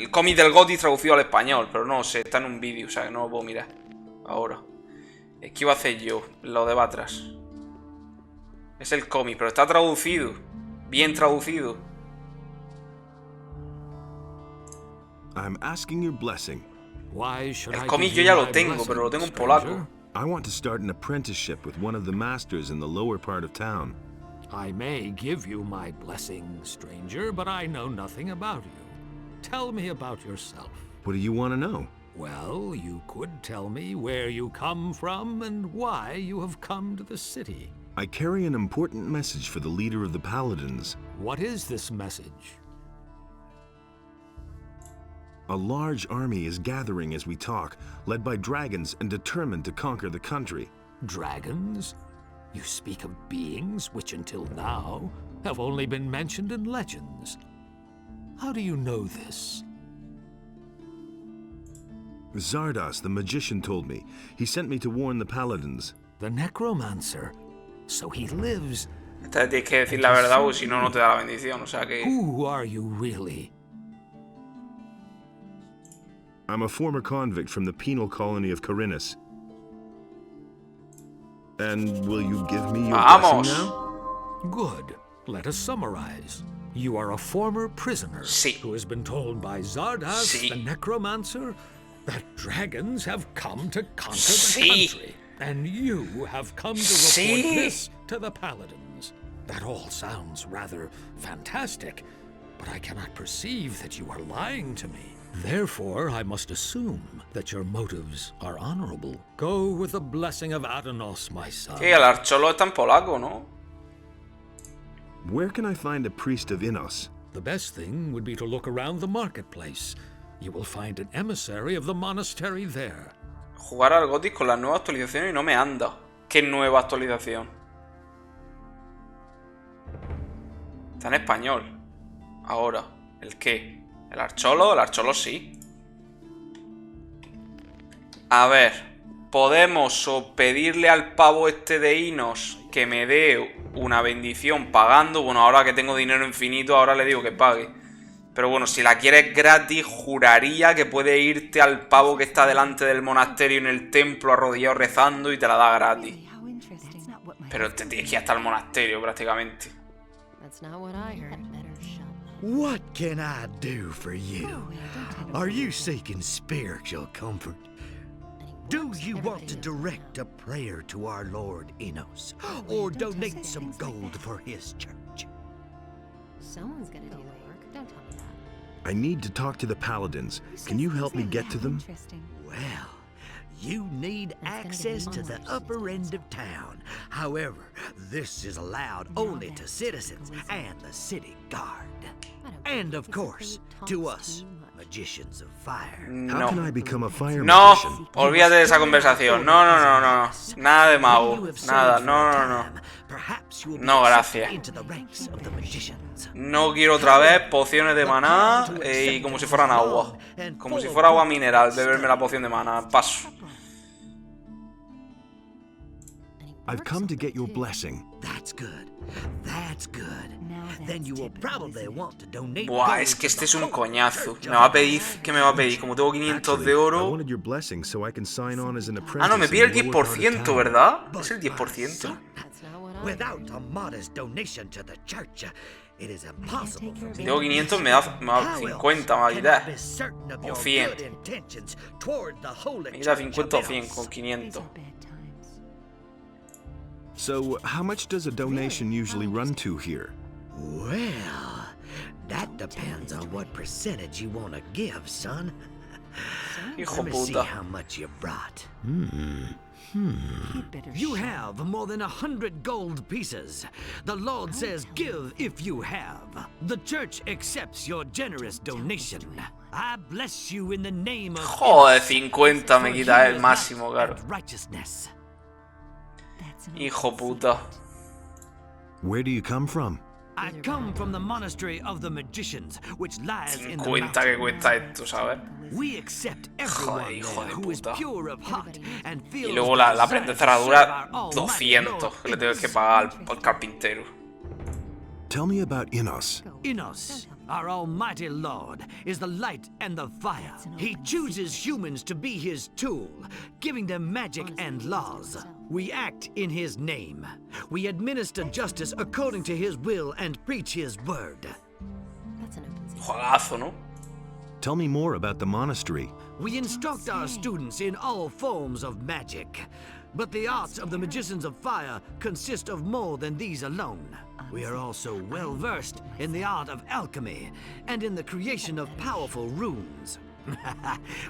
el cómic del Gothic traducido al español, pero no sé, está en un vídeo, o sea que no lo puedo mirar ahora. ¿Qué iba a hacer yo? Lo de Batras. Es el cómic, pero está traducido. Bien traducido. I'm asking your blessing. El cómic yo ya lo tengo, pero lo tengo en polaco. I want to start an apprenticeship with one of the masters in the lower part of town. I may give you my blessing, stranger, but I know nothing about you. Tell me about yourself. What do you want to know? Well, you could tell me where you come from and why you have come to the city. I carry an important message for the leader of the Paladins. What is this message? A large army is gathering as we talk, led by dragons and determined to conquer the country. Dragons? You speak of beings which until now have only been mentioned in legends. How do you know this? Zardos, the magician, told me. He sent me to warn the Paladins. The necromancer? So he lives. Esta tienes que decir la verdad o si no, no te da la bendición, o sea que... Who are you really? I'm a former convict from the penal colony of Khorinis. And will you give me your blessing now? Good. Let us summarize. You are a former prisoner who has been told by Zardos, the necromancer, that dragons have come to conquer the country. And you have come to report this to the Paladins. That all sounds rather fantastic, but I cannot perceive that you are lying to me. Therefore, I must assume that your motives are honorable. Go with the blessing of Adanos, my son. Sí, el archolo está en polaco, ¿no? Where can I find a priest of Innos? The best thing would be to look around the marketplace. You will find an emissary of the monastery there. Jugar al Gothic con la nueva actualización y no me anda. ¿Qué nueva actualización? Está en español. Ahora. ¿El qué? ¿El archolo? El archolo sí. A ver. Podemos o pedirle al pavo este de Innos que me dé una bendición pagando. Bueno, ahora que tengo dinero infinito, ahora le digo que pague. Pero bueno, si la quieres gratis, juraría que puedes irte al pavo que está delante del monasterio en el templo arrodillado rezando y te la da gratis. Pero te tienes que ir hasta el monasterio prácticamente. What can I do for you? Are you seeking spiritual comfort? Do you want to direct a prayer to our Lord Innos, or donate some gold for his church? Someone's gonna do the work. Don't tell me that. I need to talk to the Paladins. Can you help me get to them? Well, you need access to the upper end of town. However, this is allowed only to citizens and the city guard. And of course, to us, magicians of fire. How can I become a fire No, magician? olvídate de esa conversación. No, no, no, no. Nada de mago. Nada, no, no, no. No, gracias. No quiero otra vez pociones de maná y como si fueran agua. Como si fuera agua mineral, beberme la poción de maná. Paso. I've come to get your blessing. That's good. That's good. Then you will probably want to donate. Buah, es que este es un coñazo. Me va a pedir, ¿qué me va a pedir? Como tengo 500 de oro. Ah, no, me pide el 10%, ¿verdad? Es el 10%. Without a modest donation to the church, it is impossible for me. Si tengo 500 me da 50, me va a quitar. O 100. Me quita 50 o 100 con 500. So, how much does a donation usually run to here? Well, that depends on what percentage you want to give, son. Hijo Let me see puta. how much you brought. You have more than 100 gold pieces. The Lord says give if you have. The church accepts your generous donation. I bless you in the name of Joder, 50 me quita el máximo, claro. righteousness. Hijo puta. Where do you come from? I come from the monastery of the magicians, which lies in the 50 que cuesta esto, ¿sabes? We accept Joder, everyone hijo de who is puta. pure of heart and Y feels luego la prenda de cerradura, the desire 200 que le tengo que pagar al carpintero. Tell me about Innos. Innos, Our almighty Lord is the light and the fire. He chooses humans to be his tool, giving them magic and laws. We act in his name. We administer justice according to his will and preach his word. Juegazo, ¿no? Tell me more about the monastery. We instruct our students in all forms of magic. But the arts of the magicians of fire consist of more than these alone. We are also well versed in the art of alchemy and in the creation of powerful runes.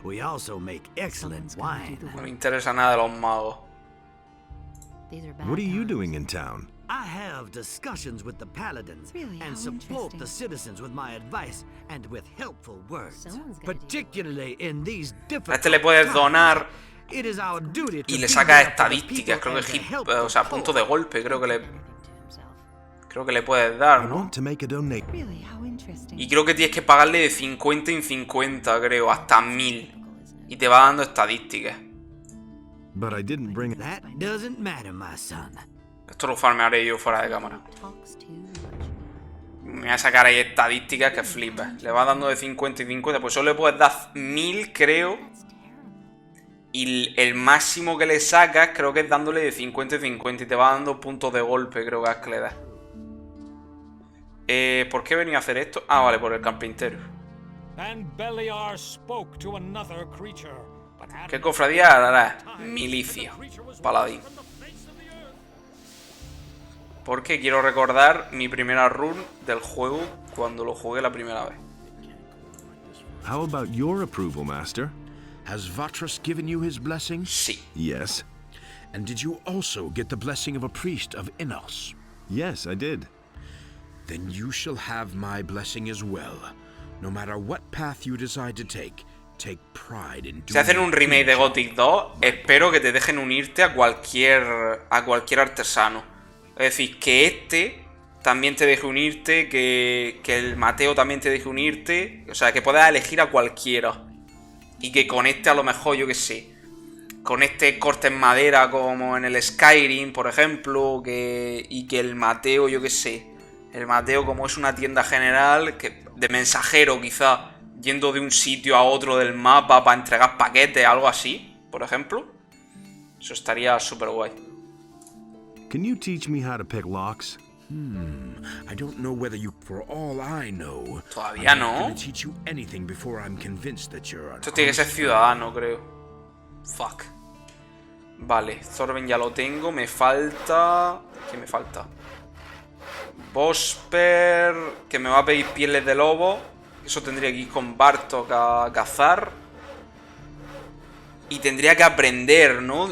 We also make excellent wine. No me interesa nada de los magos. What are you doing in town? I have discussions with the paladins and support the citizens with my advice and with helpful words, particularly in these difficult A este le puedes donar It is our duty to y le be saca there for the estadísticas, people creo and que to help o sea, the punto poor. de golpe, creo que le puedes dar, I ¿no? want to make a donation. Really, how interesting. Y creo que tienes que pagarle de 50 en 50, creo, hasta 1000. Y te va dando estadísticas. But I didn't bring That doesn't matter, my son. Esto lo farmearé yo fuera de cámara. Talks too much. Me voy a sacar ahí estadísticas que flipas. Le va dando de 50 y 50, pues solo le puedes dar 1000, creo. Y el máximo que le sacas creo que es dándole de 50 y 50 y te va dando puntos de golpe, creo que es que le das. ¿Por qué he venido a hacer esto? Ah, vale, por el carpintero. ¿Qué cofradía hará? Milicia. Paladín. Porque quiero recordar mi primera run del juego cuando lo jugué la primera vez. How about your approval, Master? Has Vatras given you his blessing? Sí. Yes. And did you also get the blessing of a priest of Innos? Yes, I did. Then you shall have my blessing as well. No matter what path you decide to take pride in doing. Si hacen un remake de Gothic 2, espero que te dejen unirte a cualquier artesano. Es decir, que este también te deje unirte, que el Mateo también te deje unirte. O sea, que puedas elegir a cualquiera. Y que con este a lo mejor, yo que sé, con este corte en madera como en el Skyrim, por ejemplo, y que el Mateo, yo que sé, el Mateo como es una tienda general, de mensajero quizá, yendo de un sitio a otro del mapa para entregar paquetes, algo así, por ejemplo. Eso estaría súper guay. Can you teach me how to pick locks? I don't know whether you, for all I know. Todavía no. I'm not gonna teach you anything before I'm convinced that you're an Esto tiene que ser ciudadano, creo. Fuck. Vale, Zorben ya lo tengo. Me falta... ¿Qué me falta? Bosper, que me va a pedir pieles de lobo. Eso tendría que ir con Bartok a cazar. Y tendría que aprender, ¿no?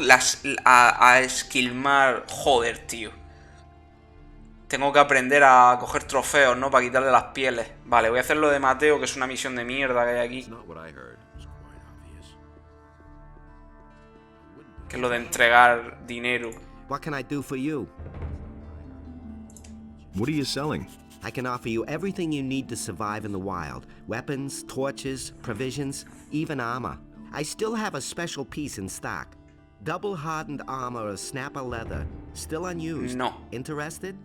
A esquilmar. Joder, tío. Tengo que aprender a coger trofeos, ¿no? Para quitarle las pieles. Vale, voy a hacer lo de Mateo, que es una misión de mierda que hay aquí. Que es lo de entregar dinero. What can I do for you? What are you selling? I can offer you everything you need to survive in the wild. Weapons, torches, provisions, even armor. I still have a special piece in stock. Double hardened armor of snapper leather. Still unused. No. Interested?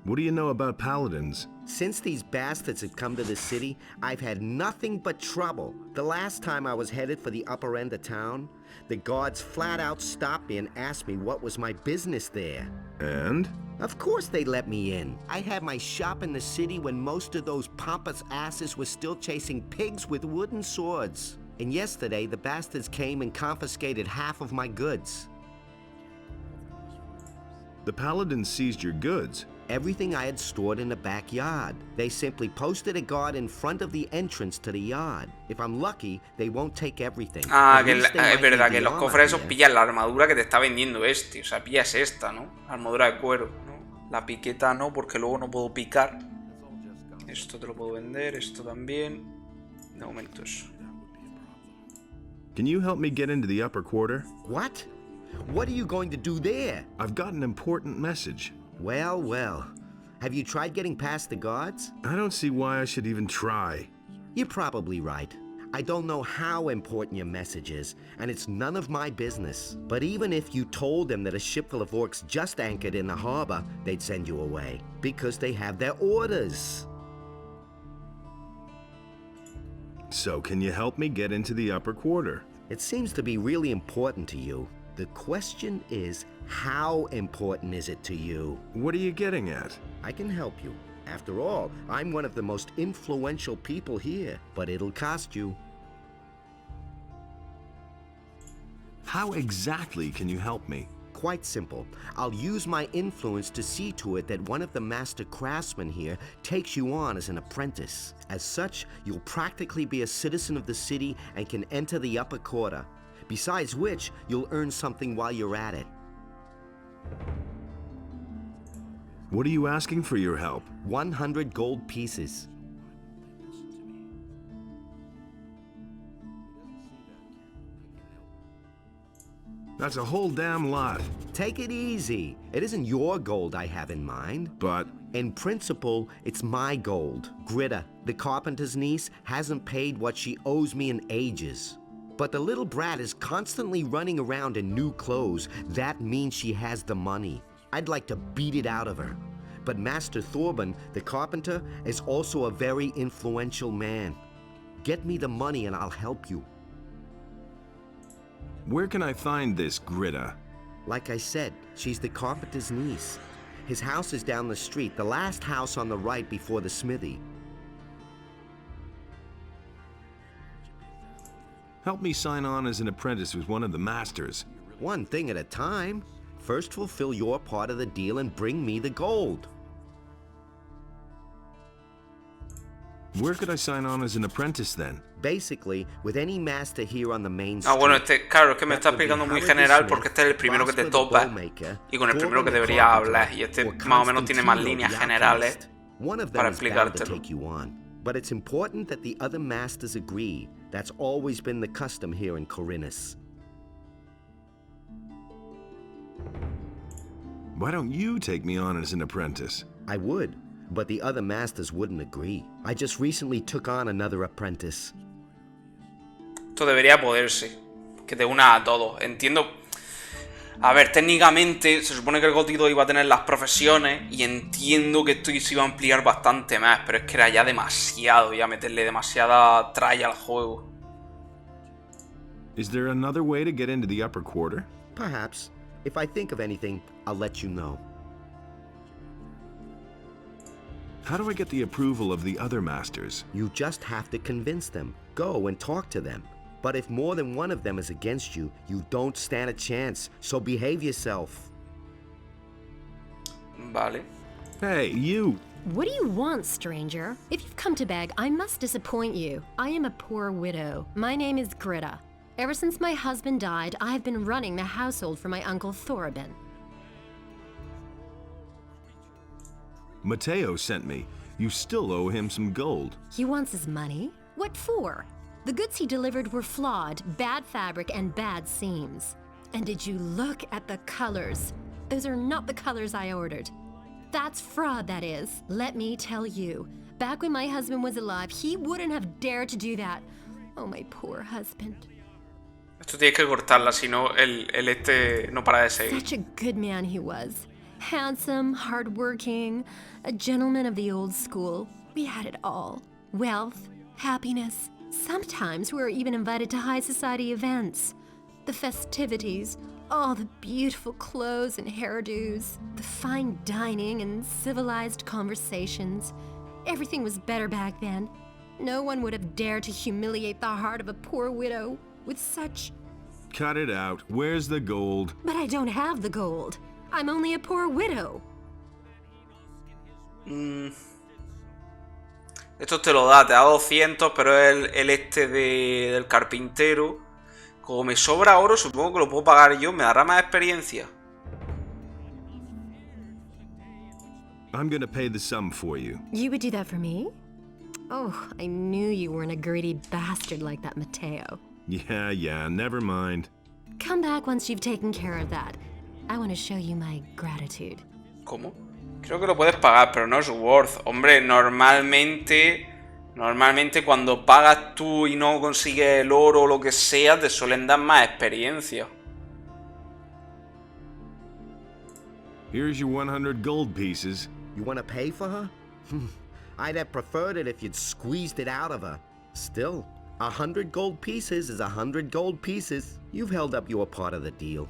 What do you know about paladins? Since these bastards have come to the city, I've had nothing but trouble. The last time I was headed for the upper end of town, the guards flat out stopped me and asked me what was my business there. And? Of course they let me in. I had my shop in the city when most of those pompous asses were still chasing pigs with wooden swords. And yesterday, the bastards came and confiscated half of my goods. The paladins seized your goods. Everything I had stored in the backyard. They simply posted a guard in front of the entrance to the yard. If I'm lucky, they won't take everything. Ah, que es verdad que los cofres esos pillan la armadura que te está vendiendo este. O sea, pillas esta, ¿no? Armadura de cuero, ¿no? La piqueta no, porque luego no puedo picar. Esto te lo puedo vender, esto también. De momento eso. Can you help me get into the upper quarter? What? What are you going to do there? I've got an important message. Well, well. Have you tried getting past the guards? I don't see why I should even try. You're probably right. I don't know how important your message is, and it's none of my business. But even if you told them that a ship full of orcs just anchored in the harbor, they'd send you away, because they have their orders. So can you help me get into the upper quarter? It seems to be really important to you. The question is, how important is it to you? What are you getting at? I can help you. After all, I'm one of the most influential people here, but it'll cost you. How exactly can you help me? Quite simple. I'll use my influence to see to it that one of the master craftsmen here takes you on as an apprentice. As such, you'll practically be a citizen of the city and can enter the upper quarter. Besides which, you'll earn something while you're at it. What are you asking for your help? 100 gold pieces. That's a whole damn lot. Take it easy. It isn't your gold I have in mind. But in principle, it's my gold. Gritta, the carpenter's niece, hasn't paid what she owes me in ages. But the little brat is constantly running around in new clothes. That means she has the money. I'd like to beat it out of her. But Master Thorben, the carpenter, is also a very influential man. Get me the money and I'll help you. Where can I find this Gritta? Like I said, she's the carpenter's niece. His house is down the street, the last house on the right before the smithy. Help me sign on as an apprentice with one of the masters. One thing at a time. First fulfill your part of the deal and bring me the gold. Where could I sign on as an apprentice then? Basically, with any master here on the main street. Bueno, claro, es que me está explicando muy general porque este es el primero que te topa y con el primero que deberías hablar. Y este más o menos tiene más líneas generales para explicártelo. But it's important that the other masters agree. That's always been the custom here in Khorinis. Why don't you take me on as an apprentice? I would, but the other masters wouldn't agree. I just recently took on another apprentice. Esto debería poderse. Que te una a todos. Entiendo. A ver, técnicamente se supone que el Gótico iba a tener las profesiones y entiendo que esto se iba a ampliar bastante más, pero es que era ya demasiado, ya meterle demasiada tralla al juego. Is there another way to get into the upper quarter? Perhaps. If I think of anything, I'll let you know. How do I get the approval of the other masters? You just have to convince them. Go and talk to them. But if more than one of them is against you, you don't stand a chance. So behave yourself. Vale. Hey, you! What do you want, stranger? If you've come to beg, I must disappoint you. I am a poor widow. My name is Gritta. Ever since my husband died, I have been running the household for my uncle Thorben. Mateo sent me. You still owe him some gold. He wants his money? What for? The goods he delivered were flawed, bad fabric, and bad seams. And did you look at the colors? Those are not the colors I ordered. That's fraud, that is. Let me tell you, back when my husband was alive, he wouldn't have dared to do that. Oh, my poor husband. Esto tienes que cortarla, si no, el este no para de seguir. Such a good man he was. Handsome, hardworking, a gentleman of the old school. We had it all. Wealth, happiness. Sometimes we were even invited to high society events. The festivities, all the beautiful clothes and hairdos, the fine dining and civilized conversations. Everything was better back then. No one would have dared to humiliate the heart of a poor widow with such... Cut it out. Where's the gold? But I don't have the gold. I'm only a poor widow. Esto te lo da, te da 200, pero es el este del carpintero. Como me sobra oro, supongo que lo puedo pagar yo. ¿Me dará más experiencia? I'm gonna pay the sum for you. You would do that for me? Oh, I knew you weren't a greedy bastard like that Mateo. Yeah, never mind. Come back once you've taken care of that. I want to show you my gratitude. ¿Cómo? Creo que lo puedes pagar, pero no es worth. Hombre, normalmente Normalmente cuando pagas tú y no consigues el oro o lo que sea, te suelen dar más experiencia. Here's your 100 gold pieces. You want to pay for her? I'd have preferred it if you'd squeezed it out of her. Still, 100 gold pieces is 100 gold pieces. You've held up your part of the deal.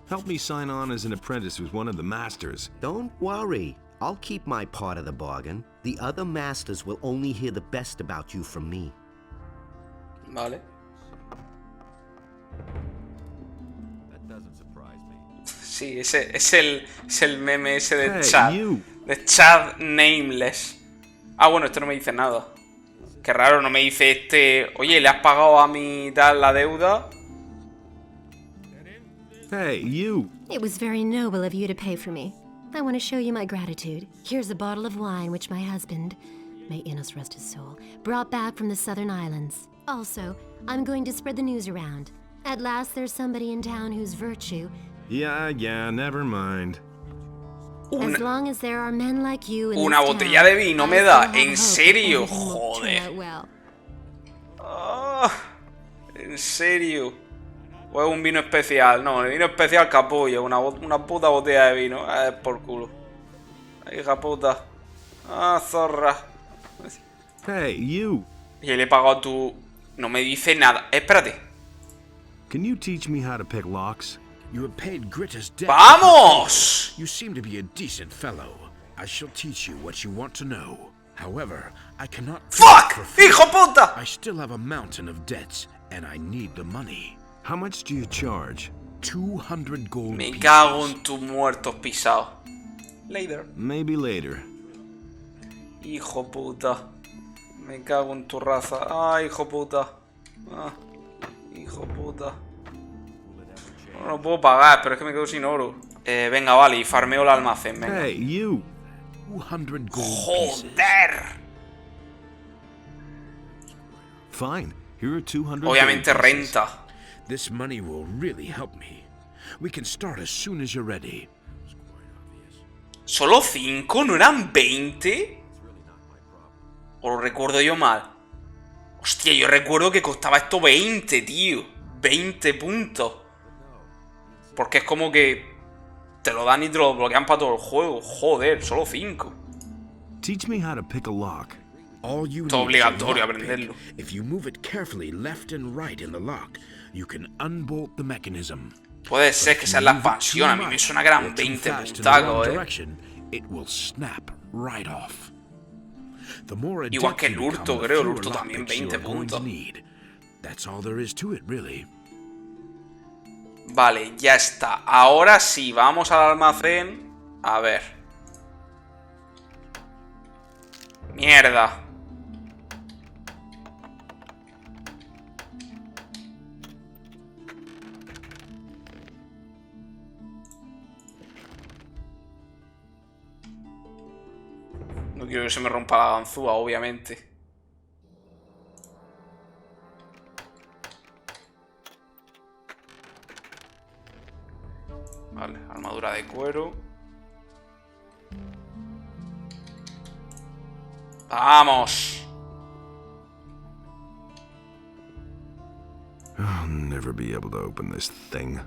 Help me sign on as an apprentice with one of the masters. Don't worry. I'll keep my part of the bargain. The other masters will only hear the best about you from me. Vale. Sí, ese es el meme ese de Chad. De Chad Nameless. Ah, bueno, esto no me dice nada. Qué raro, no me dice este... Oye, ¿le has pagado a mi tal la deuda? Hey, you. It was very noble of you to pay for me. I want to show you my gratitude. Here's a bottle of wine which my husband, may Innos rest his soul, brought back from the southern islands. Also, I'm going to spread the news around. At last there's somebody in town whose virtue... Yeah, never mind. As long as there are men like you in Una this botella town, de vino me I da. still have ¿En hope serio? that everything will turn Joder. out well. Ah, ¿en serio? ¿O es un vino especial? No, el vino especial capullo. Una puta botella de vino. Por culo. Hija puta. Ah, zorra. Hey, you. Y le he pagado tu... No me dice nada. Espérate. Can you teach me how to pick locks? You have paid Gritter's debt. ¡Vamos! You seem to be a decent fellow. I shall teach you what you want to know. However, I cannot... ¡Fuck! ¡Hijo puta! I still have a mountain of debts, and I need the money. How much do you charge? 200 gold Me pieces. cago en tus muertos pisados. Later. Maybe later. Hijo puta. Me cago en tu raza. Ah, hijo puta. Ah, hijo puta. No puedo pagar, pero es que me quedo sin oro. Venga, vale, y farmeo el almacén, venga. Hey, you. 200 gold pieces. ¡Joder! Fine. Here are 200 Obviamente gold pieces. renta. This money will really help me. We can start as soon as you're ready. ¿Solo 5? ¿No eran 20? ¿O lo recuerdo yo mal? Hostia, yo recuerdo que costaba esto 20, tío. 20 puntos. Porque es como que te lo dan y te lo bloquean para todo el juego. Joder, solo 5. Teach me how to pick a lock. All you Esto es need is a obligatorio lockpick. aprenderlo. If you move it carefully left and right in the lock, you can unbolt the mechanism. Puede ser que sea la expansión. A mí me suena que eran 20 puntacos, It will snap right off. The more Igual que adept el you hurto, become, the creo. El fewer hurto también lockpicks you 20 are going to puntos. need. That's all there is to it, really. Vale, ya está. Ahora sí, vamos al almacén. A ver. Mierda. No quiero que se me rompa la ganzúa, obviamente. Vale, armadura de cuero. ¡Vamos! I'll never be able to open this thing.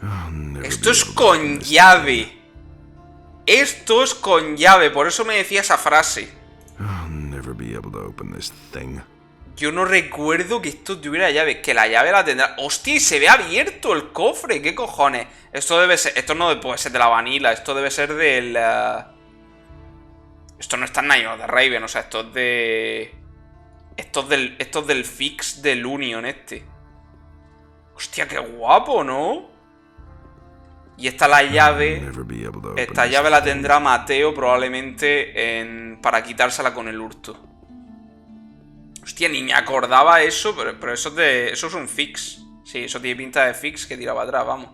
I'll never Esto be es able to open con this llave. Esto es con llave, por eso me decía esa frase. thing. I'll never be able to open this thing. Yo no recuerdo que esto tuviera llave. Que la llave la tendrá. ¡Hostia! Y se ve abierto el cofre. ¿Qué cojones? Esto debe ser... Esto no puede ser de la vanilla. Esto debe ser del... Esto no está en Night of the Raven. O sea, esto es de... Esto es del fix del Union este. Hostia, qué guapo, ¿no? Y esta la llave... I'll never be able to open Esta this llave la thing. tendrá Mateo probablemente para quitársela con el hurto. Hostia, ni me acordaba eso, pero eso es un fix. Sí, eso tiene pinta de fix que tiraba atrás, vamos.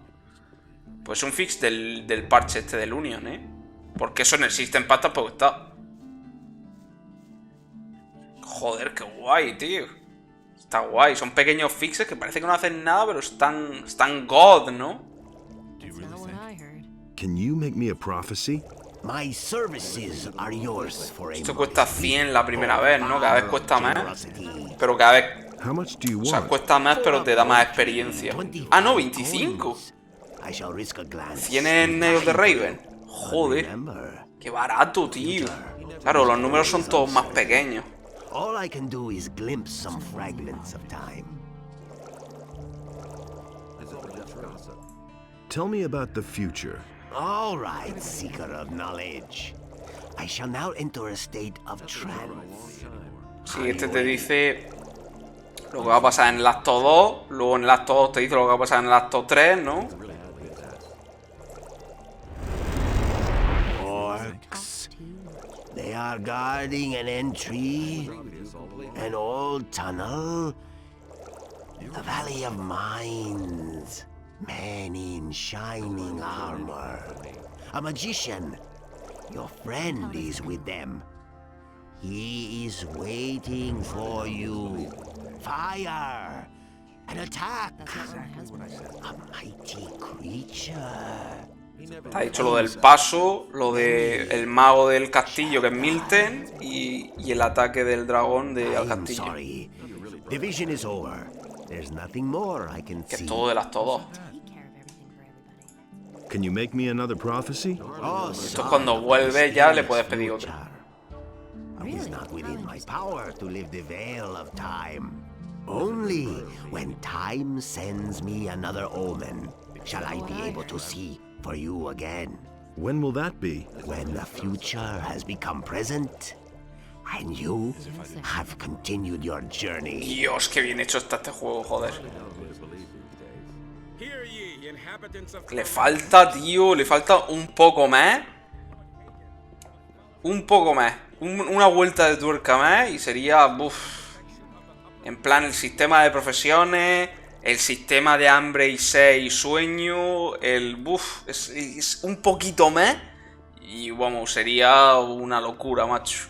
Pues es un fix del parche este del Union, ¿eh? Porque eso en el System Pack tampoco está. Joder, qué guay, tío. Está guay, son pequeños fixes que parece que no hacen nada, pero están god, ¿no? That's not what I heard. Can you make me a prophecy? My services are yours for a Esto cuesta 100 la primera vez, ¿no? Cada vez cuesta más. Pero cada vez... How much do you O sea, want? cuesta más, pero te da más experiencia. Ah, no, 25. 100 en Nail of the Raven. Joder. Qué barato, tío. Claro, los números son todos más pequeños. All I can do is glimpse some fragments of time. Tell me about the future. All right, seeker of knowledge. I shall now enter a state of trance. Sí, este te dice lo que va a pasar en el acto 2. Luego en el acto 2 te dice lo que va a pasar en el acto 3, ¿no? Orcs. They are guarding an entry, an old tunnel, the Valley of Mines. Men in shining armor. A magician. Your friend is with them. He is waiting for you. Fire! An attack! A mighty creature. Te ha dicho lo del paso, lo del mago del castillo, que es Milten, y el ataque del dragón del castillo. Sorry. Division is over. There's nothing more I can Que see. es todo del acto 2. Can you make me another prophecy? Esto es cuando vuelve ya le puedes pedir otro. It is not within my power to live the veil of time. Only when time sends me another omen shall I be able to see for you again. When will that be? When the future has become present and you have continued your journey. Dios, qué bien hecho está este juego, joder. Le falta, tío, le falta un poco más. Un poco más. Una vuelta de tuerca más y sería... Uf. En plan, el sistema de profesiones, el sistema de hambre y sed y sueño, el... Uf, es un poquito más. Y vamos, sería una locura, macho.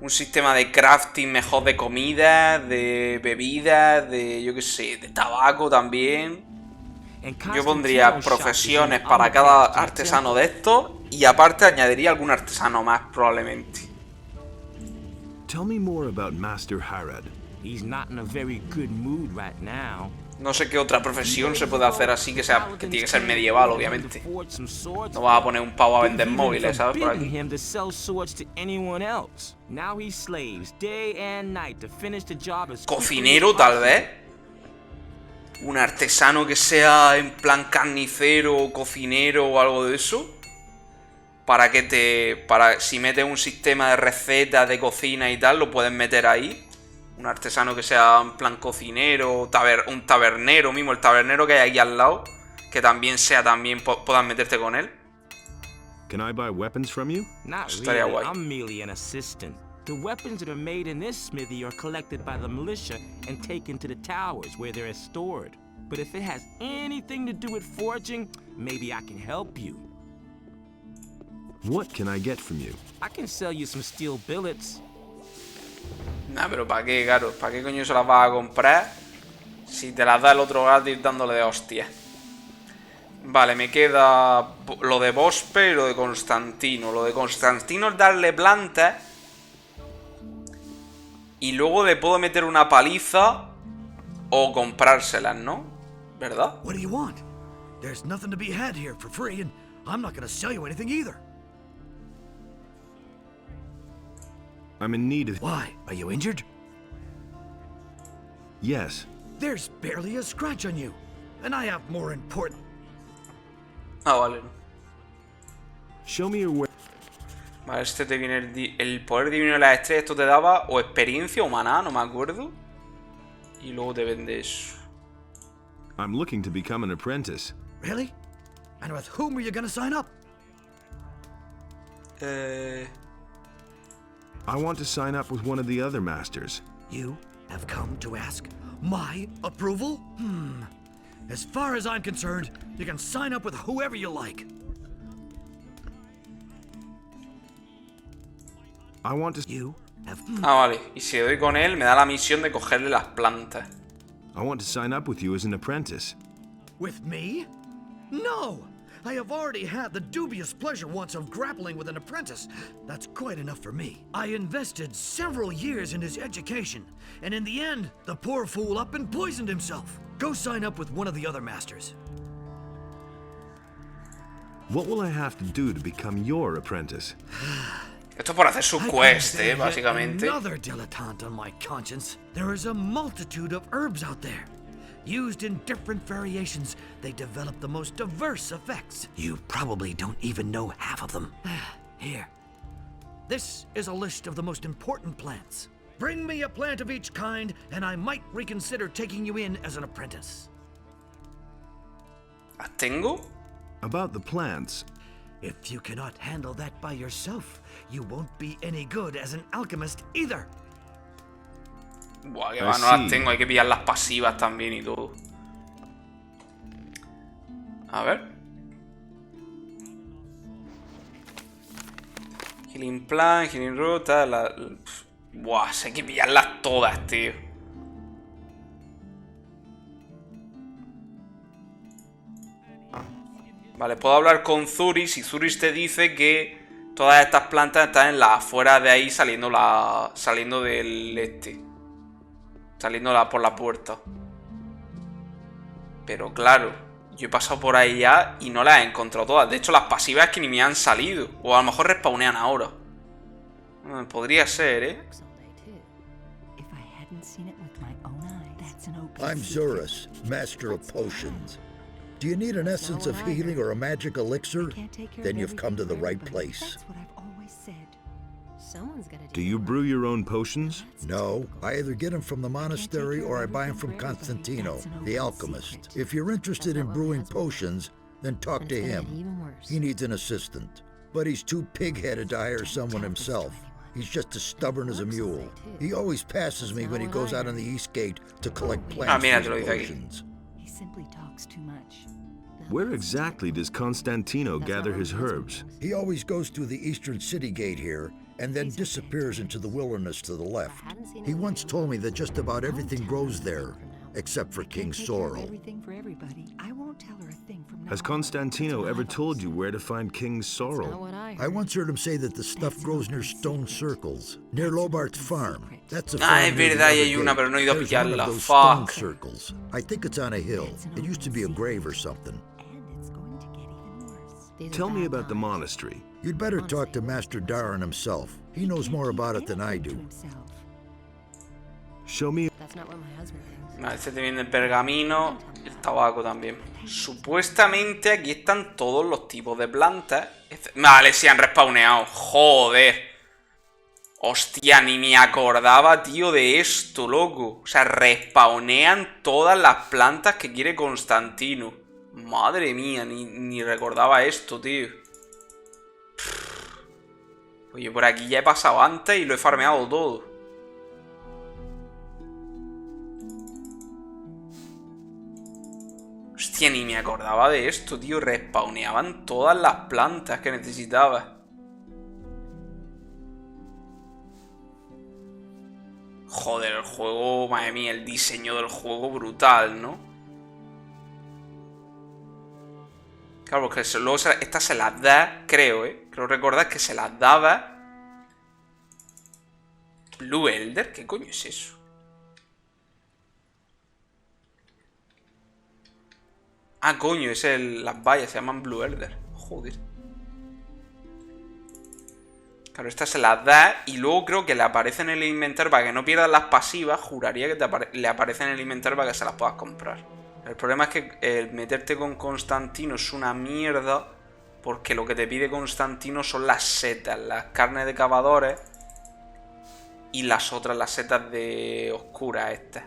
Un sistema de crafting mejor de comida, de bebidas, de... yo qué sé, de tabaco también. Yo pondría profesiones para cada artesano de estos y aparte añadiría algún artesano más probablemente. Tell me more about Master Harad. He's not in a very good mood right now. No sé qué otra profesión se puede hacer así que tiene que ser medieval, obviamente. No vas a poner un pavo a vender móviles, ¿sabes? Por aquí. Cocinero, tal vez. Un artesano que sea en plan carnicero, cocinero o algo de eso. Para si metes un sistema de recetas de cocina y tal, lo puedes meter ahí. Un artesano que sea en plan cocinero, un tabernero mismo, el tabernero que hay aquí al lado, que también puedas meterte con él. Can I buy weapons from you? Not Estaría really. guay. I'm merely an assistant. The weapons that are made in this smithy are collected by the militia and taken to the towers where they're stored. But if it has anything to do with forging, maybe I can help you. What can I get from you? I can sell you some steel billets. Nah, pero ¿para qué, Caro? ¿Para qué coño se las vas a comprar? Si te las da el otro gratis dándole de hostia. Vale, me queda lo de Bospe y lo de Constantino. Lo de Constantino es darle plantas. Y luego le puedo meter una paliza o comprárselas, ¿no? ¿Verdad? What do you want? There's nothing to be had here for free, and I'm not gonna sell you anything either. I'm in need of... Why? Are you injured? Yes. There's barely a scratch on you, and I have more important... Ah, vale. Show me your way. Vale, este te viene el poder divino de las estrellas. Esto te daba o experiencia o maná, no me acuerdo. Y luego te vende eso. I'm looking to become an apprentice. Really? And with whom are you gonna sign up? I want to sign up with one of the other masters. You have come to ask my approval? As far as I'm concerned, you can sign up with whoever you like. I want to... You have... Ah, vale. Y si doy con él, me da la misión de cogerle las plantas. I want to sign up with you as an apprentice. With me? No! I have already had the dubious pleasure once of grappling with an apprentice. That's quite enough for me. I invested several years in his education, and in the end, the poor fool up and poisoned himself. Go sign up with one of the other masters. What will I have to do to become your apprentice? Esto es por hacer su quest, básicamente. Another dilettante on my conscience. There is a multitude of herbs out there. Used in different variations, they develop the most diverse effects. You probably don't even know half of them. Here. This is a list of the most important plants. Bring me a plant of each kind, and I might reconsider taking you in as an apprentice. ¿Las tengo? About the plants. If you cannot handle that by yourself, you won't be any good as an alchemist either. Buah, que va, no las tengo, hay que pillar las pasivas también y todo. A ver. Healing Plan, Healing Rota, buah, hay que pillarlas todas, tío. Vale, puedo hablar con Zuris y Zuris te dice que todas estas plantas están en las afueras de ahí saliendo del saliendo por la puerta. Pero claro, yo he pasado por ahí ya y no las he encontrado todas. De hecho, las pasivas es que ni me han salido. O a lo mejor respawnean ahora. Podría ser, ¿eh? I'm Zurus, Master of Potions. Do you need an essence of healing or a magic elixir? Then you've come to the right place. Do you brew your own potions? No, I either get them from the monastery or I buy them from Constantino, the alchemist. If you're interested in brewing potions, then talk to him. He needs an assistant, but he's too pig-headed to hire someone himself. He's just as stubborn as a mule. He always passes me when he goes out on the east gate to collect plants for his potions. He simply talks too much. Where exactly does Constantino gather his herbs? He always goes through the eastern city gate here and then disappears into the wilderness to the left. He once told me that just about everything grows there, except for King Sorrel. Has Constantino ever told you where to find King Sorrel? I once heard him say that the stuff grows near stone circles, near Lobart's farm. That's a farm es verdad, hay una, pero no he ido a There's one pillarla. of those stone Fuck. circles. I think it's on a hill. It used to be a grave or something. Tell me about the monastery. You'd better talk to Master Darren himself. He knows more about it than I do. Show me. Vale, este te viene el pergamino y el tabaco también. Supuestamente aquí están todos los tipos de plantas. Vale, se han respawneado. Joder. Hostia, ni me acordaba, tío, de esto, loco. O sea, respawnean todas las plantas que quiere Constantino. Madre mía, ni recordaba esto, tío. Oye, por aquí ya he pasado antes y lo he farmeado todo. Hostia, ni me acordaba de esto, tío. Respawneaban todas las plantas que necesitaba. Joder, el juego, madre mía, el diseño del juego brutal, ¿no? Claro, porque luego estas se las da, creo, creo recordar que se las daba Blue Elder. ¿Qué coño es eso? Ah, coño, es las vallas, se llaman Blue Elder. Joder. Claro, estas se las da y luego creo que le aparecen en el inventario para que no pierdas las pasivas. Juraría que le aparecen en el inventario para que se las puedas comprar. El problema es que el meterte con Constantino es una mierda, porque lo que te pide Constantino son las setas, las carnes de cavadores y las otras, las setas de oscuras estas.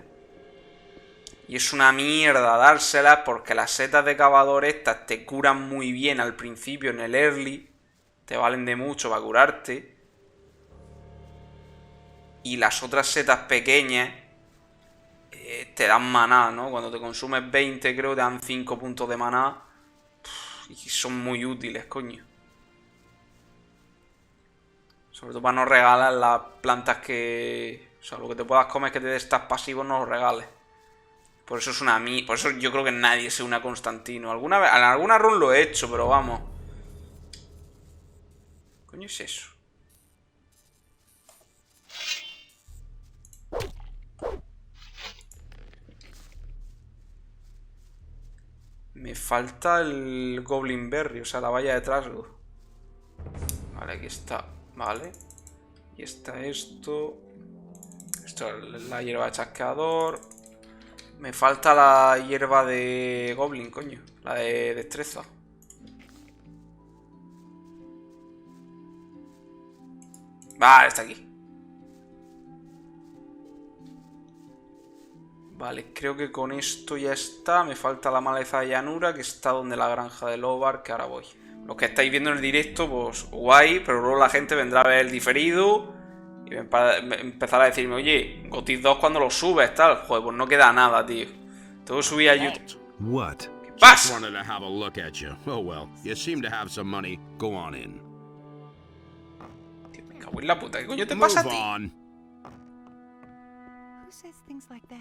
Y es una mierda dárselas porque las setas de cavador estas te curan muy bien al principio en el early. Te valen de mucho para curarte. Y las otras setas pequeñas te dan maná, ¿no? Cuando te consumes 20 creo te dan 5 puntos de maná. Y son muy útiles, coño. Sobre todo para no regalar las plantas que... O sea, lo que te puedas comer que te dé estas pasivos no los regales. Por eso es una Por eso yo creo que nadie se une a Constantino. Alguna vez, en alguna run lo he hecho, pero vamos. ¿Qué coño es eso? Me falta el Goblin Berry, o sea, la valla de trasgo. Vale, aquí está. Vale. Y está esto. Esto es la hierba de chasqueador. Me falta la hierba de Goblin, coño. La de destreza. Vale, está aquí. Vale, creo que con esto ya está. Me falta la maleza de llanura, que está donde la granja de Lobar, que ahora voy. Los que estáis viendo en el directo, pues guay, pero luego la gente vendrá a ver el diferido y empezará a decirme, oye, Gothic 2 cuando lo subes, tal. Joder, pues no queda nada, tío. Tengo que subir a YouTube. What? ¿Qué pasa? Wanted to have a look at you. Oh well, you seem to have some money. Go on in. Tío, me cago en la puta. ¿Qué coño te pasa a ti? Who says things like that?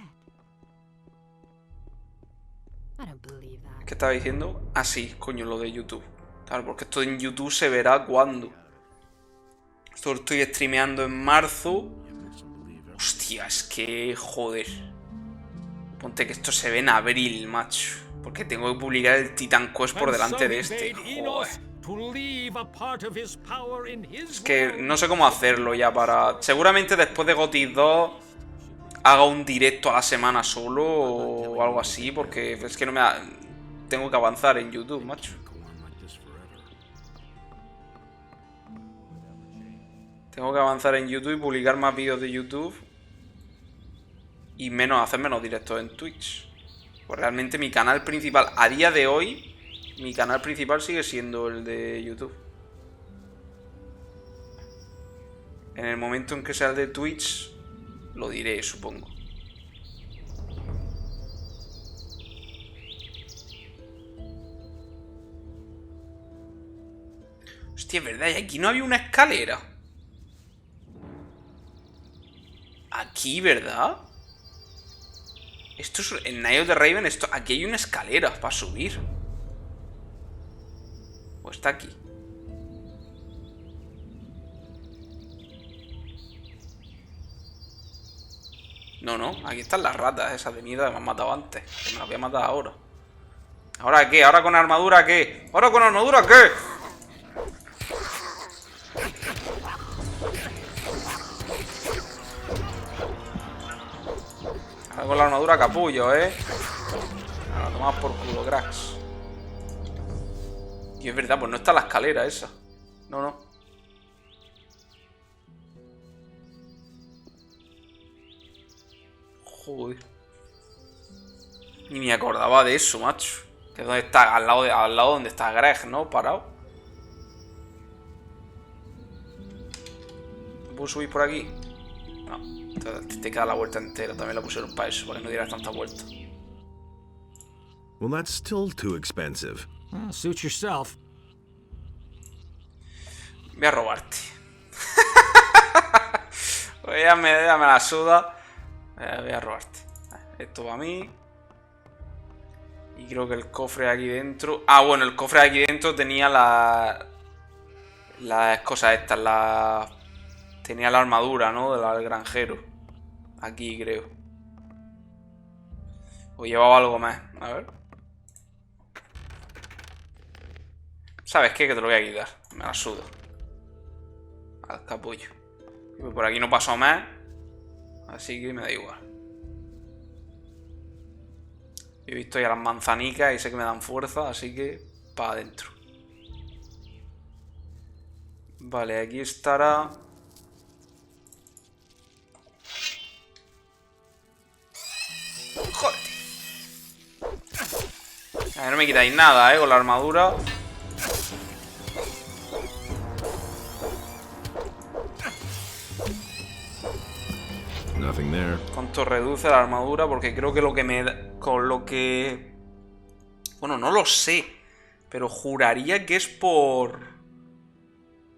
¿Qué estaba diciendo? Ah, sí, coño, lo de YouTube. Claro, porque esto en YouTube se verá cuando. Esto lo estoy streameando en marzo. Hostia, es que... Joder. Ponte que esto se ve en abril, macho. Porque tengo que publicar el Titan Quest por delante de este. Joder. Es que no sé cómo hacerlo ya para... Seguramente después de Gothic 2... haga un directo a la semana solo o algo así, porque es que no me da... Tengo que avanzar en YouTube, macho. Tengo que avanzar en YouTube y publicar más vídeos de YouTube. Y hacer menos directos en Twitch. Pues realmente mi canal principal, a día de hoy, mi canal principal sigue siendo el de YouTube. En el momento en que sea el de Twitch, lo diré, supongo. Hostia, es verdad, y aquí no había una escalera. Aquí, ¿verdad? Esto es... En Night of the Raven, esto... Aquí hay una escalera para subir. O está aquí. No, no, aquí están las ratas esas de mierda que me han matado antes. Que me las voy a matar ahora. ¿Ahora qué? ¿Ahora con armadura qué? ¿Ahora con armadura qué? Ahora con la armadura capullo, Ahora tomamos por culo, cracks. Y es verdad, pues no está la escalera esa. No, no. Joder. Ni me acordaba de eso, macho. Que es donde está, al lado donde está Greg, ¿no? Parado. ¿Puedo subir por aquí? No. Te queda la vuelta entera. También la pusieron para eso, para que no dieras tanta vuelta. Well, that's still too expensive. Suit yourself. Voy a robarte. Pues ya me la suda. Voy a robarte. Esto va a mí. Y creo que el cofre de aquí dentro... Ah, bueno, el cofre de aquí dentro tenía las cosas estas, tenía la armadura, ¿no? Del granjero. Aquí, creo. O llevaba algo más. A ver. ¿Sabes qué? Que te lo voy a quitar. Me la sudo. Al capullo. Por aquí no pasó más. Así que me da igual. He visto ya las manzanicas y sé que me dan fuerza, así que para adentro. Vale, aquí estará... ¡Joder! A ver, no me quitáis nada, con la armadura. Nothing there. ¿Cuánto reduce la armadura? Porque creo que lo que me da... Con lo que... Bueno, no lo sé. Pero juraría que es por...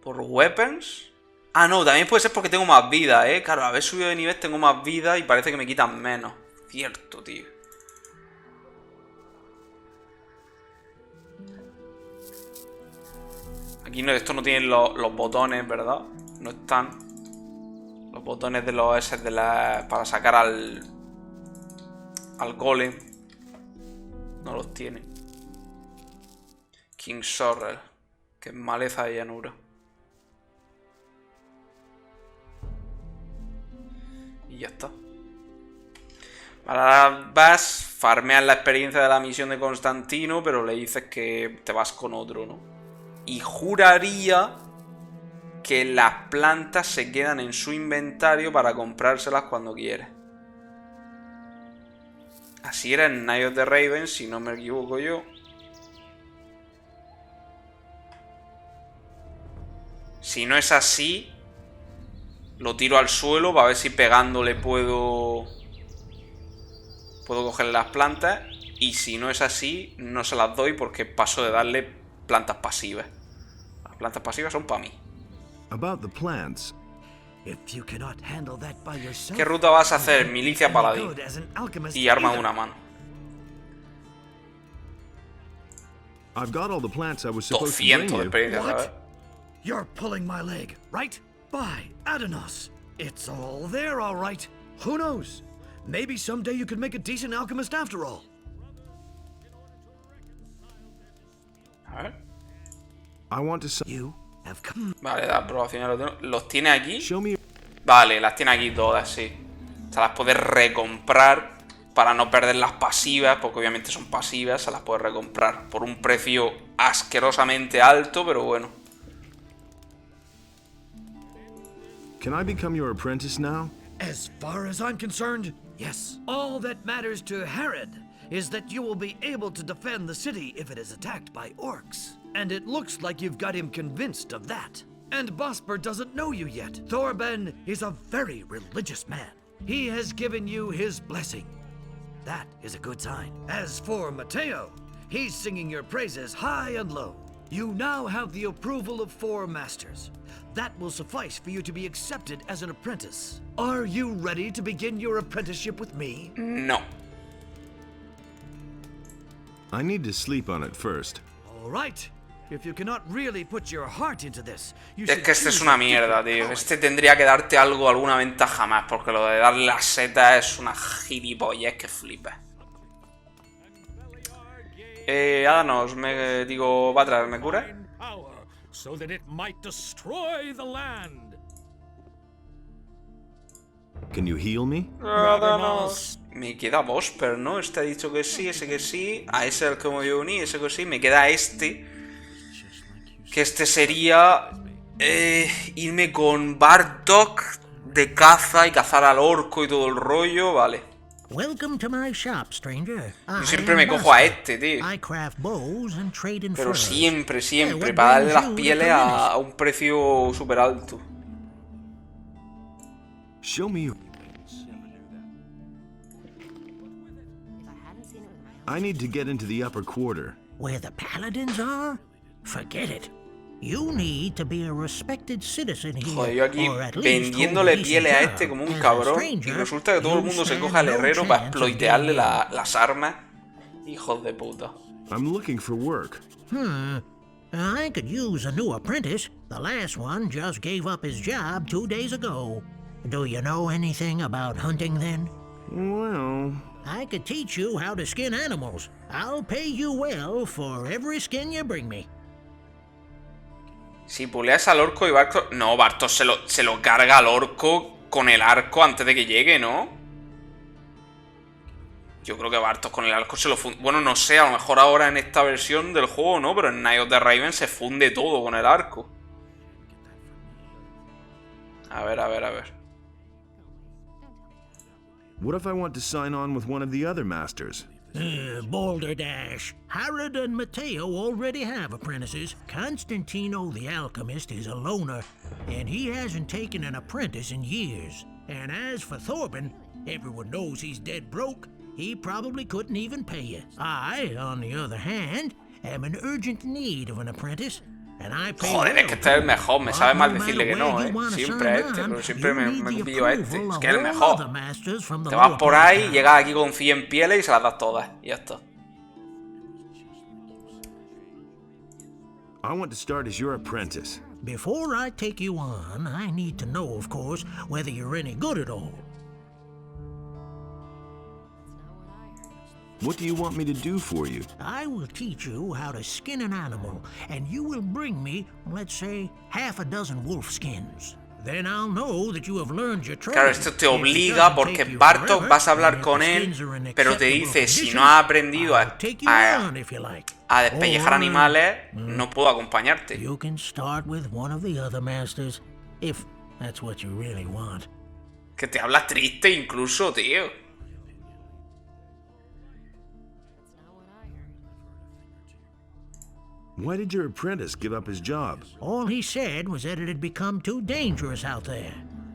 ¿Por weapons? Ah, no, también puede ser porque tengo más vida, Claro, al haber subido de nivel tengo más vida y parece que me quitan menos. Cierto, tío. Aquí no, esto no tiene los botones, ¿verdad? No están. Los botones de los S de para sacar al golem. No los tiene. King Sorrel, que es maleza de llanura. Y ya está. Ahora vas, farmeas la experiencia de la misión de Constantino, pero le dices que te vas con otro, ¿no? Y juraría que las plantas se quedan en su inventario para comprárselas cuando quiere. Así era en Night of the Raven, si no me equivoco yo. Si no es así, lo tiro al suelo para ver si pegándole puedo coger las plantas. Y si no es así, no se las doy porque paso de darle plantas pasivas. Las plantas pasivas son para mí. About the plants. ¿Qué ruta vas a hacer? Milicia paladín. Y arma de una mano. I've got all the plants I was supposed to 200 de bring you. experiencia, ¿sabes? You're pulling my leg, right? By Adanos. It's all there, all right. Who knows? Maybe someday you could make a decent alchemist after all. A ver. I want to You have come. Vale, la aprobación los tiene aquí. show me. Vale, las tiene aquí todas, sí. O sea, las puedes recomprar para no perder las pasivas, porque obviamente son pasivas, se las puedes recomprar por un precio asquerosamente alto, pero bueno. Can I become your apprentice now? As far as I'm concerned, yes. All that matters to Herod is that you will be able to defend the city if it is attacked by orcs. And it looks like you've got him convinced of that. And Bosper doesn't know you yet. Thorben is a very religious man. He has given you his blessing. That is a good sign. As for Mateo, he's singing your praises high and low. You now have the approval of 4 masters. That will suffice for you to be accepted as an apprentice. Are you ready to begin your apprenticeship with me? No. I need to sleep on it first. All right. If you cannot really put your heart into this, you Es que este es una mierda, tío. Este tendría que darte algo, alguna ventaja más, porque lo de darle las setas es una gilipollez que flipa. Háganos, digo, Batras, ¿me cura? Can you heal me? Me queda Bosper, ¿no? Este ha dicho que sí, ese que sí. A ese al que me voy a unir, ese que sí. Me queda este. Que este sería irme con Bardock de caza y cazar al orco y todo el rollo, vale. Yo siempre me cojo a este, tío. Pero siempre, siempre, para darle las pieles a un precio súper alto. Show me. I need to get into the upper quarter. Where the paladins are? Forget it. You need to be a respected citizen here. Joder, yo aquí vendiéndole pieles a este como un cabrón. Y resulta que todo el mundo se coge al herrero para exploitearle las armas. Hijos de puta. I'm looking for work. I could use a new apprentice. The last one just gave up his job 2 days ago. Do you know anything about hunting then? Well, I could teach you how to skin animals. I'll pay you well for every skin you bring me. Si puleas al orco y Bartos... No, Bartos se lo carga al orco con el arco antes de que llegue, ¿no? Yo creo que Bartos con el arco se lo funde... Bueno, no sé, a lo mejor ahora en esta versión del juego, ¿no? Pero en Night of the Raven se funde todo con el arco. A ver, a ver, a ver. What if I want to sign on with one of the other masters? Balderdash. Herod and Mateo already have apprentices. Constantino the alchemist is a loner, and he hasn't taken an apprentice in years. And as for Thorben, everyone knows he's dead broke. He probably couldn't even pay you. I, on the other hand, am in urgent need of an apprentice. Joder, es que este es el mejor. Me sabe mal decirle que no, siempre a este, pero siempre me pillo a este. Es que es el mejor. Te vas por ahí, llegas aquí con 100 pieles y se las das todas. Y ya está. I want to start as your apprentice. Before I take you on, I need to know, of course, whether you're any good at all. What do you want me to do for you? I will teach you how to skin an animal, and you will bring me, let's say, half a dozen wolf skins. Then I'll know that you have learned your trade. Claro, esto te obliga porque Bartok vas a hablar con él, pero te dice, si no has aprendido a despellejar animales, no puedo acompañarte. You can start with one of the other masters, if that's what you really want. Que te hablas triste incluso, tío. Why did your apprentice give up his job? All he said was that it had become too dangerous out there.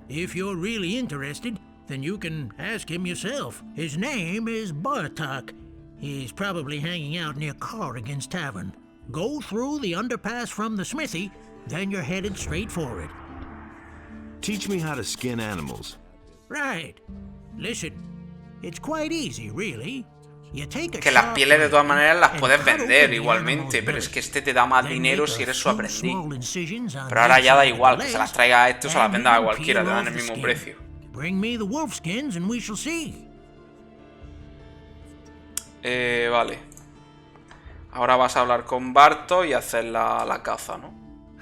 If you're really interested, then you can ask him yourself. His name is Bartok. He's probably hanging out near Khorinis Tavern. Go through the underpass from the smithy, then you're headed straight for it. Teach me how to skin animals. Right. Listen, it's quite easy, really. Que las pieles de todas maneras las puedes vender igualmente, pero es que este te da más dinero si eres su aprendiz. Pero ahora ya da igual, que se las traiga a este o se las venda a cualquiera, te dan el mismo precio. Vale. Ahora vas a hablar con Barto y hacer la caza, ¿no?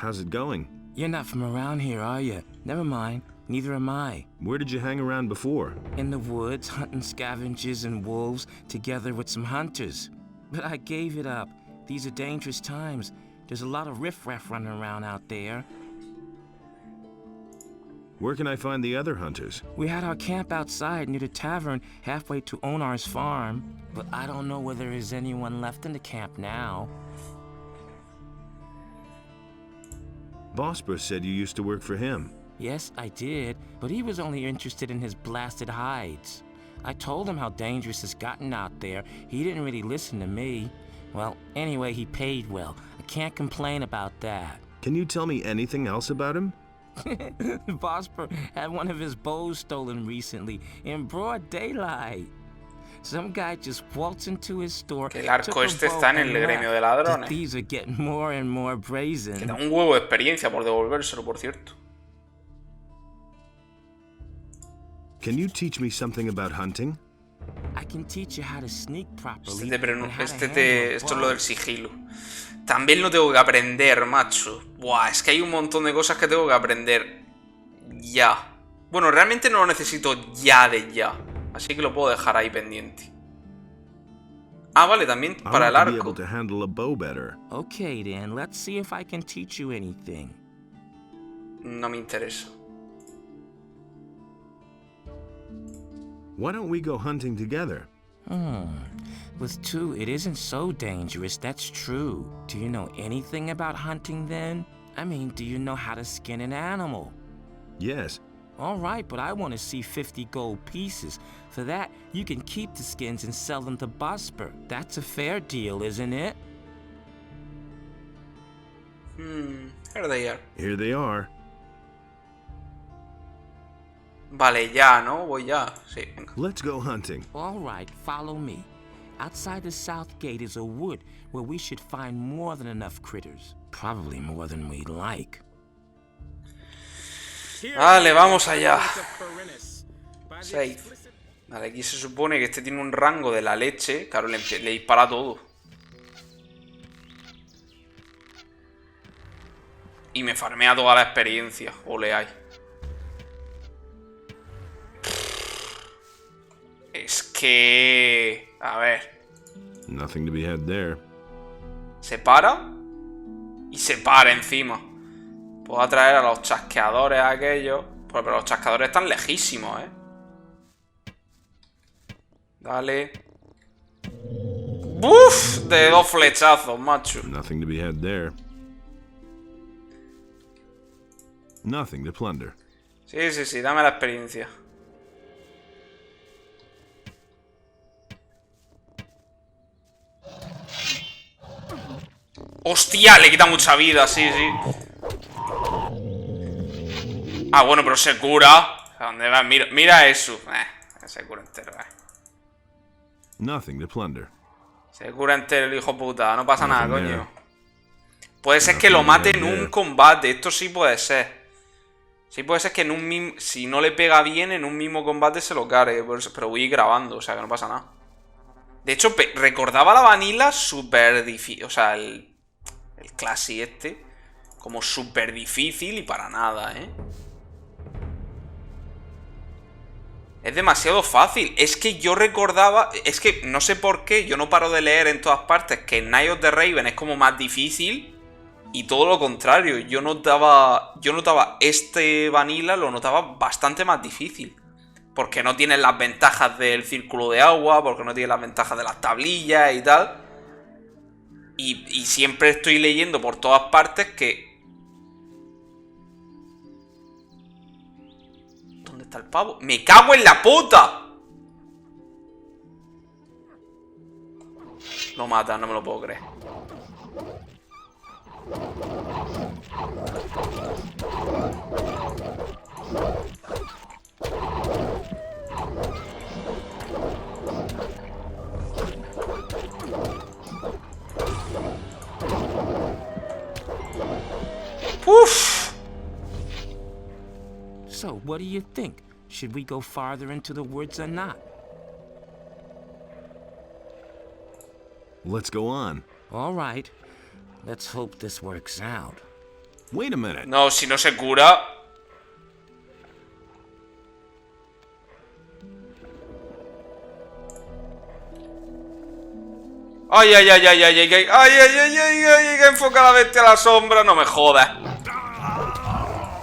How's it going? You're not from around here, are you? Never mind. Neither am I. Where did you hang around before? In the woods, hunting scavengers and wolves, together with some hunters. But I gave it up. These are dangerous times. There's a lot of riffraff running around out there. Where can I find the other hunters? We had our camp outside near the tavern halfway to Onar's farm, but I don't know whether there is anyone left in the camp now. Bosper said you used to work for him. Yes, I did, but he was only interested in his blasted hides. I told him how dangerous it's gotten out there. He didn't really listen to me. Well, anyway, he paid well. I can't complain about that. Can you tell me anything else about him? Bosper had one of his bows stolen recently, in broad daylight. Some guy just waltzed into his store. Que el arco este está en el gremio de ladrones. These are getting more and more brazen. Que da un huevo de experiencia por devolvérselo, por cierto. Can you teach me something about hunting? I can teach you how to sneak properly. Esto es lo del sigilo. También lo tengo que aprender, macho. Buah, es que hay un montón de cosas que tengo que aprender ya. Bueno, realmente no lo necesito ya de ya. Así que lo puedo dejar ahí pendiente. Ah, vale, también para el arco. Okay, then, let's see if I can teach you anything. No me interesa. Why don't we go hunting together? With two, it isn't so dangerous, that's true. Do you know anything about hunting then? I mean, do you know how to skin an animal? Yes. All right, but I want to see 50 gold pieces. For that, you can keep the skins and sell them to Bosper. That's a fair deal, isn't it? Here they are. Here they are. Vale, ya, ¿no? Voy ya. Sí, venga. Let's go hunting. All right, follow me. Outside the south gate is a wood where we should find more than enough critters. Probably more than we'd like. Vale, vamos allá. 6. Vale, aquí se supone que este tiene un rango de la leche. Claro, le dispara todo. Y me farmea toda la experiencia. Ole ahí. Es que... A ver. Nothing to be had there. Se para. Y se para encima. Puedo atraer a los chasqueadores aquellos. Pero los chasqueadores están lejísimos, ¿eh? Dale. ¡Buf! De 2 flechazos, macho. Nothing to be had there. Nothing to plunder. Sí, sí, sí, dame la experiencia. ¡Hostia! Le quita mucha vida, sí, sí. Ah, bueno, pero se cura. ¿A dónde va? Mira eso. Se cura entero, Nothing to plunder. Se cura entero el hijo puta. No pasa nada, coño. Puede ser que lo mate en un combate. Esto sí puede ser. Sí puede ser que en un mismo... Si no le pega bien, en un mismo combate se lo cargue. Pero voy a ir grabando, o sea que no pasa nada. De hecho, recordaba la vanilla súper difícil. O sea, el Casi este. Como súper difícil y para nada, ¿eh? Es demasiado fácil. Es que yo recordaba... Es que no sé por qué. Yo no paro de leer en todas partes que Night of the Raven es como más difícil. Y todo lo contrario. Yo notaba este vanilla, lo notaba bastante más difícil. Porque no tiene las ventajas del círculo de agua. Porque no tiene las ventajas de las tablillas y tal. Y siempre estoy leyendo por todas partes que... ¿Dónde está el pavo? ¡Me cago en la puta! Lo mata, no me lo puedo creer. Uf. So, what do you think? Should we go farther into the woods or not? Let's go on. All right. Let's hope this works out. Wait a minute. No, si no se cura. Ay, ay, ay, ay, ay, ay, ay, ay, ay, ay, ay, ay, que enfoca a la bestia a la sombra, no me jodas.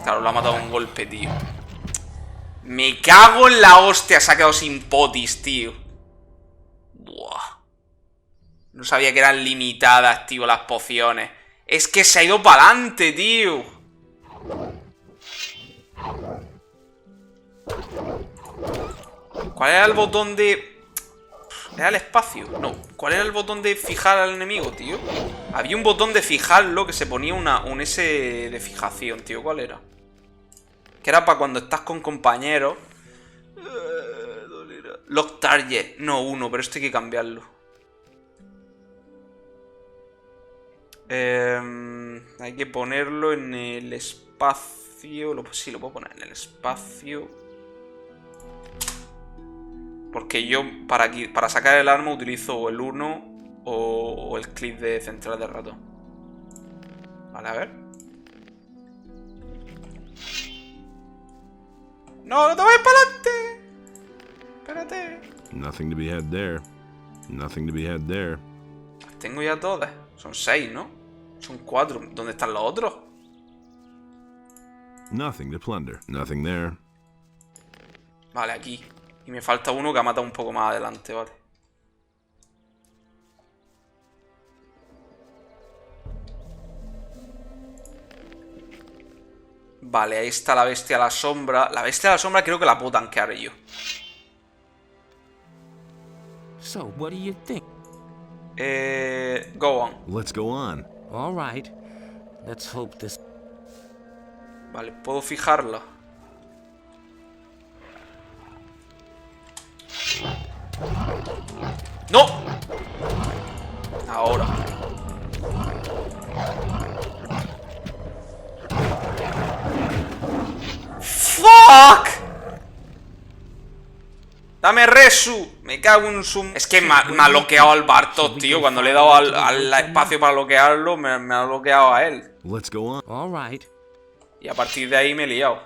Claro, lo ha matado un golpe, tío. Me cago en la hostia, se ha quedado sin potis, tío. Buah. No sabía que eran limitadas, tío, las pociones. Es que se ha ido para adelante, tío. ¿Cuál era el botón de...? ¿Era el espacio? No. ¿Cuál era el botón de fijar al enemigo, tío? Había un botón de fijarlo que se ponía un S de fijación, tío. ¿Cuál era? Que era para cuando estás con compañeros. Lock target. No, 1, pero esto hay que cambiarlo. Hay que ponerlo en el espacio. Sí, lo puedo poner en el espacio. Porque yo para sacar el arma utilizo o el 1 o el clic de central de ratón. Vale, a ver. ¡No, no te vayas para adelante! Espérate. Nothing to be had there. Nothing to be had there. Las tengo ya todas. Son 6, ¿no? Son 4. ¿Dónde están los otros? Nothing to plunder. Nothing there. Vale, aquí. Y me falta uno que ha matado un poco más adelante, vale. Vale, ahí está la bestia a la sombra. La bestia a la sombra creo que la puedo tanquear yo. So, what do you think? Go on. Let's go on. All right. Let's hope this... Vale, puedo fijarlo. ¡No! Ahora. ¡Fuck! ¡Dame resu! Me cago en un zoom. Es que me ha bloqueado al Bartos, tío. Cuando le he dado al espacio para bloquearlo, me ha bloqueado a él. Let's go on. All right. Y a partir de ahí me he liado.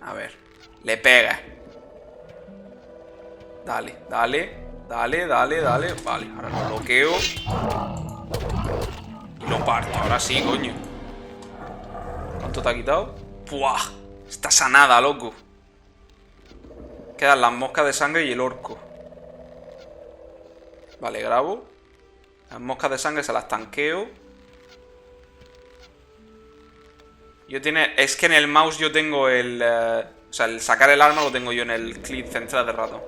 A ver. Le pega. Dale, dale. Dale, dale, dale. Vale, ahora lo bloqueo. Y lo parto. Ahora sí, coño. ¿Cuánto te ha quitado? ¡Puah! Está sanada, loco. Quedan las moscas de sangre y el orco. Vale, grabo. Las moscas de sangre se las tanqueo. Es que en el mouse yo tengo el... o sea, el sacar el arma lo tengo yo en el clic central de ratón.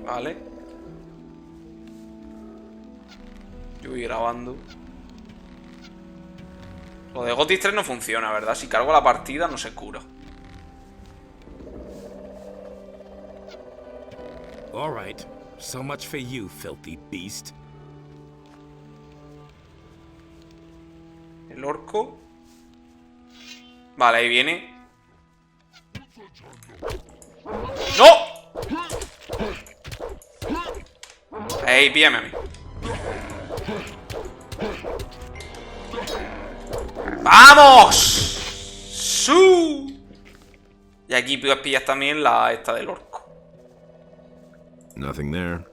Vale. Yo voy grabando. Lo de Gothic 3 no funciona, ¿verdad? Si cargo la partida no se cura. All right. So much for you, filthy beast. El orco. Vale, ahí viene. ¡No! Ey, píllame a mí. ¡Vamos! ¡Su! Y aquí pillas también la esta del orco. Nothing there.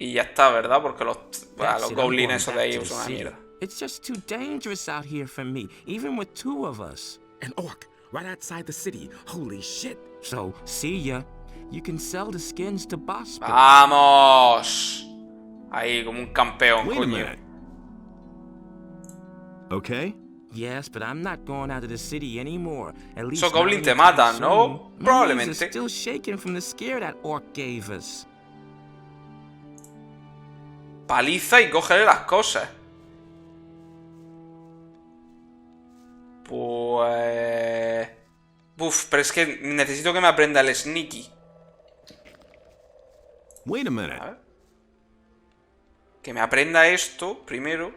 Y ya está, ¿verdad? Porque los goblins esos de ahí son una mierda. It's just too dangerous out here for me, even with 2 of us. An orc right outside the city. Holy shit. So, see ya. You can sell the skins to boss. ¡Vamos! Ahí, como un campeón, Wait a coño. minute. Okay? Yes, but I'm not going out of the city anymore. At least Esos goblins te not matan, anytime ¿no? soon. My Probablemente. knees are still shaking from the scare that orc gave us. Paliza y cógele las cosas. Pues... Uf, pero es que necesito que me aprenda el sneaky. Wait a minute. A ver. Que me aprenda esto primero.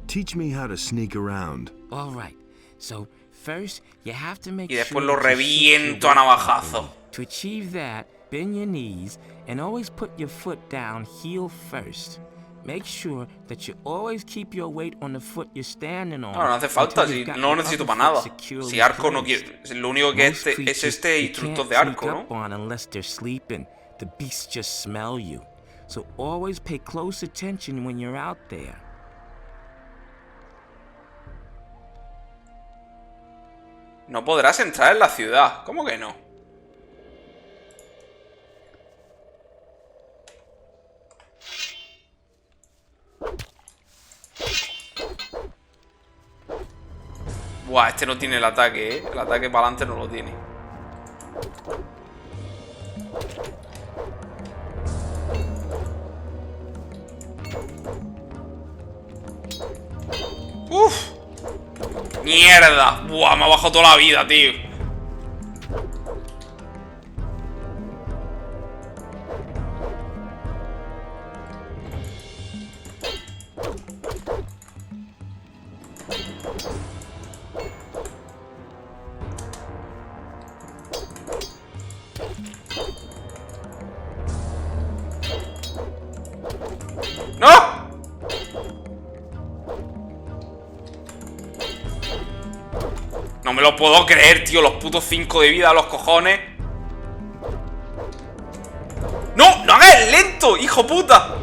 Teach me how to sneak around. All right. So, first, you have to make Y después sure lo to shift reviento your a weight navajazo. properly. To achieve that, bend your knees and always put your foot down heel first. Make sure that you always keep your weight on the foot you're standing on. No, no hace falta, until si you've got no your necesito other para nada. foot securely Si arco no placed. quiere. Lo único que Most es creatures este you instructor can't de arco, sneak ¿no? up on unless they're sleeping. The beasts just smell you. So always pay close attention when you're out there. No podrás entrar en la ciudad. ¿Cómo que no? Buah, este no tiene el ataque, ¿eh? El ataque para adelante no lo tiene. ¡Uf! ¡Mierda! ¡Buah! Me ha bajado toda la vida, tío. ¡No! No me lo puedo creer, tío. Los putos 5 de vida, los cojones. ¡No! ¡No hagas el lento, hijo puta!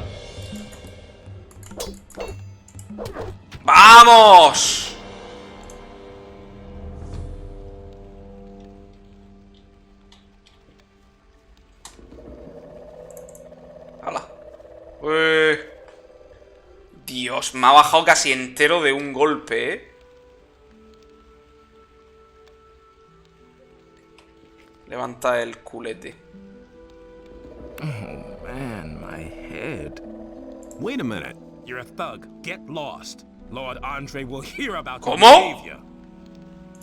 ¡Vamos! ¡Hala! Dios, me ha bajado casi entero de un golpe, ¿eh? Levanta el culete. Oh man, my head. Wait a minute. You're a thug. Get lost. Lord Andre will hear about your ¿Cómo? behavior.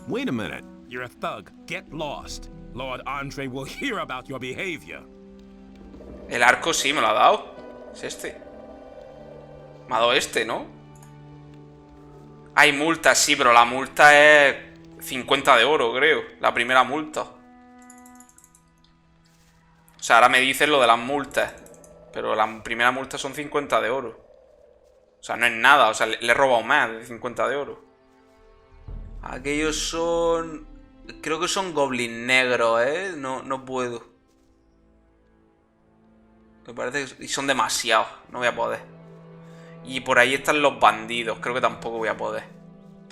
Wait a minute. You're a thug. Get lost. Lord Andre will hear about your behavior. El arco sí me lo ha dado. Es este. Me ha dado este, ¿no? Hay multas, sí, pero la multa es 50 de oro, creo. La primera multa. O sea, ahora me dicen lo de las multas. Pero la primera multa son 50 de oro. O sea, no es nada. O sea, le he robado más de 50 de oro. Aquellos son... Creo que son goblins negros, ¿eh? No puedo. Me parece que son demasiados. No voy a poder. Y por ahí están los bandidos. Creo que tampoco voy a poder.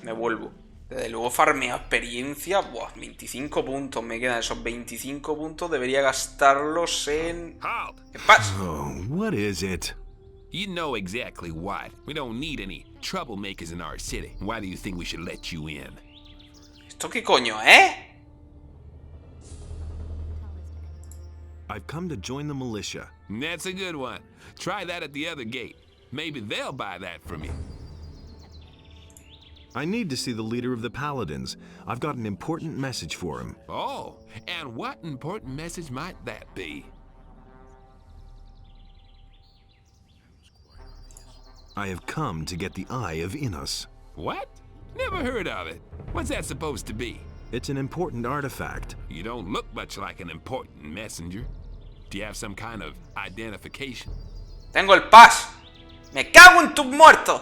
Me vuelvo. Desde luego farmeo experiencia. Buah, 25 puntos. Me quedan esos 25 puntos. Debería gastarlos en... ¿Qué pasa? Oh, what is it? You know exactly what. We don't need any troublemakers in our city. Why do you think we should let you in? ¿Esto qué coño, eh? I've come to join the militia. That's a good one. Try that at the other gate. Maybe they'll buy that from you. I need to see the leader of the Paladins. I've got an important message for him. Oh, and what important message might that be? I have come to get the Eye of Innos. What? Never heard of it. What's that supposed to be? It's an important artifact. You don't look much like an important messenger. Do you have some kind of identification? Tengo el pas. Me cago en tus muertos.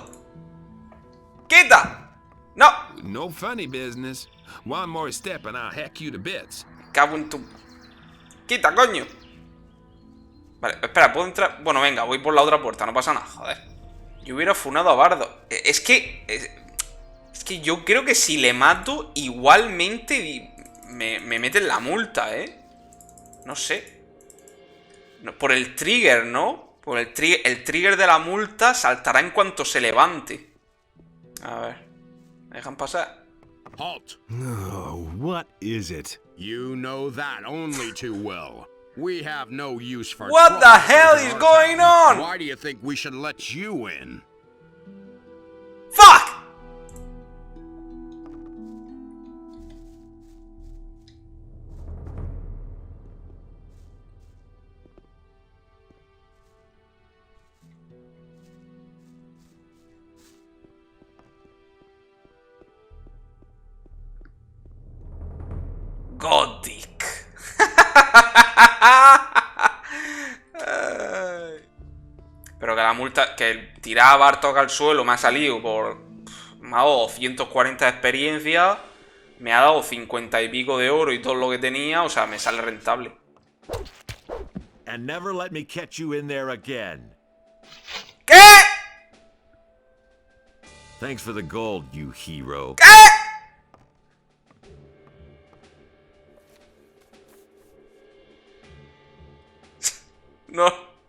Quita. No. No funny business. One more step and I'll hack you to bits. Me cago en tu... Quita, coño. Vale, espera, ¿puedo entrar? Bueno, venga, voy por la otra puerta, no pasa nada, joder. Yo hubiera funado a Bardo. Es que yo creo que si le mato, igualmente me meten la multa, ¿eh? No sé. No, por el trigger, ¿no? Por el trigger de la multa saltará en cuanto se levante. A ver. ¿Me dejan pasar? Halt. Oh, what is it? You know that only too well. We have no use for What the hell is going on? Why do you think we should let you in? Fuck! Gothic. Pero que la multa, que el tirar a Bartok al suelo me ha salido por... Me ha dado 240 de experiencia, me ha dado 50 y pico de oro y todo lo que tenía, o sea, me sale rentable. And never let me catch you in there again. ¿Qué? Thanks for the gold, you hero. ¿Qué?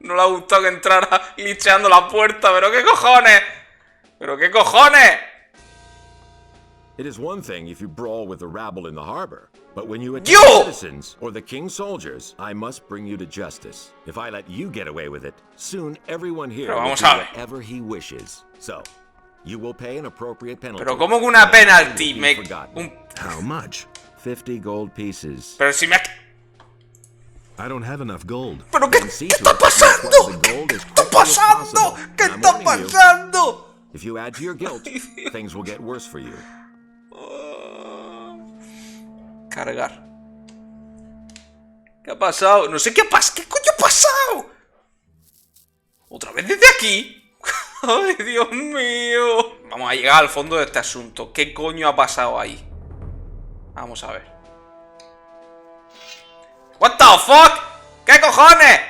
No le ha gustado que entrara licheando la puerta, pero ¿qué cojones? ¿Pero qué cojones? It is one thing if you brawl with the rabble in the harbor, but when you attack citizens or the king's soldiers, I must bring you to justice. If I let you get away with it, soon everyone here will do whatever he wishes. So, you will pay an appropriate penalty. Pero ¿cómo que una penalty? How much? 50 gold pieces. Pero si me ha... I don't have enough gold. ¿Pero qué está pasando? ¿Qué está pasando? ¿Qué está pasando? If you add to your guilt, things will get worse for you. Cargar. ¿Qué ha pasado? No sé qué ha pasado. ¿Qué coño ha pasado? ¿Otra vez desde aquí? ¡Ay, Dios mío! Vamos a llegar al fondo de este asunto. ¿Qué coño ha pasado ahí? Vamos a ver. What the fuck? ¿Qué cojones?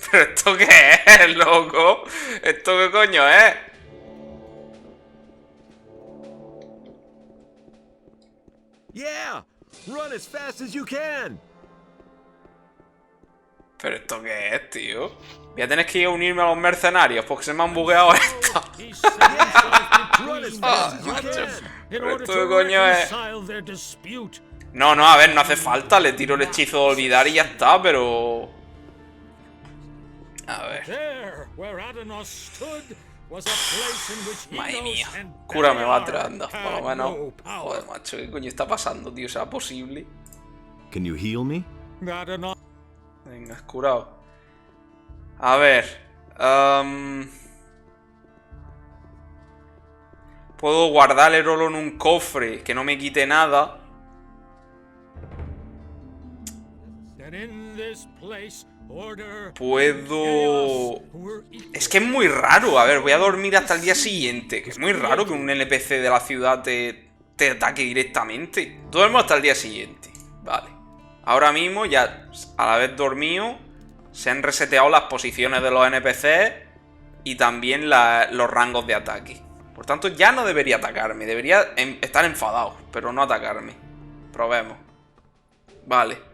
¿Pero esto qué es, loco? ¿Esto qué coño es? Yeah, run as fast as you can. ¿Pero esto qué es, tío? Voy a tener que ir a unirme a los mercenarios porque se me han bugueado esto. ¿Pero esto qué coño es? No, a ver, no hace falta. Le tiro el hechizo de olvidar y ya está, pero... A ver. Madre mía. Cúrame, Batra, anda. Por lo menos. Joder, macho, ¿qué coño está pasando, tío? ¿Será posible? Can you heal me? Venga, has curado. A ver. Puedo guardar el oro en un cofre que no me quite nada. Puedo... Es que es muy raro. A ver, voy a dormir hasta el día siguiente. Que es muy raro que un NPC de la ciudad te ataque directamente. Duermo hasta el día siguiente. Vale. Ahora mismo ya, al haber dormido, se han reseteado las posiciones de los NPCs y también los rangos de ataque. Por tanto, ya no debería atacarme. Debería estar enfadado, pero no atacarme. Probemos. Vale.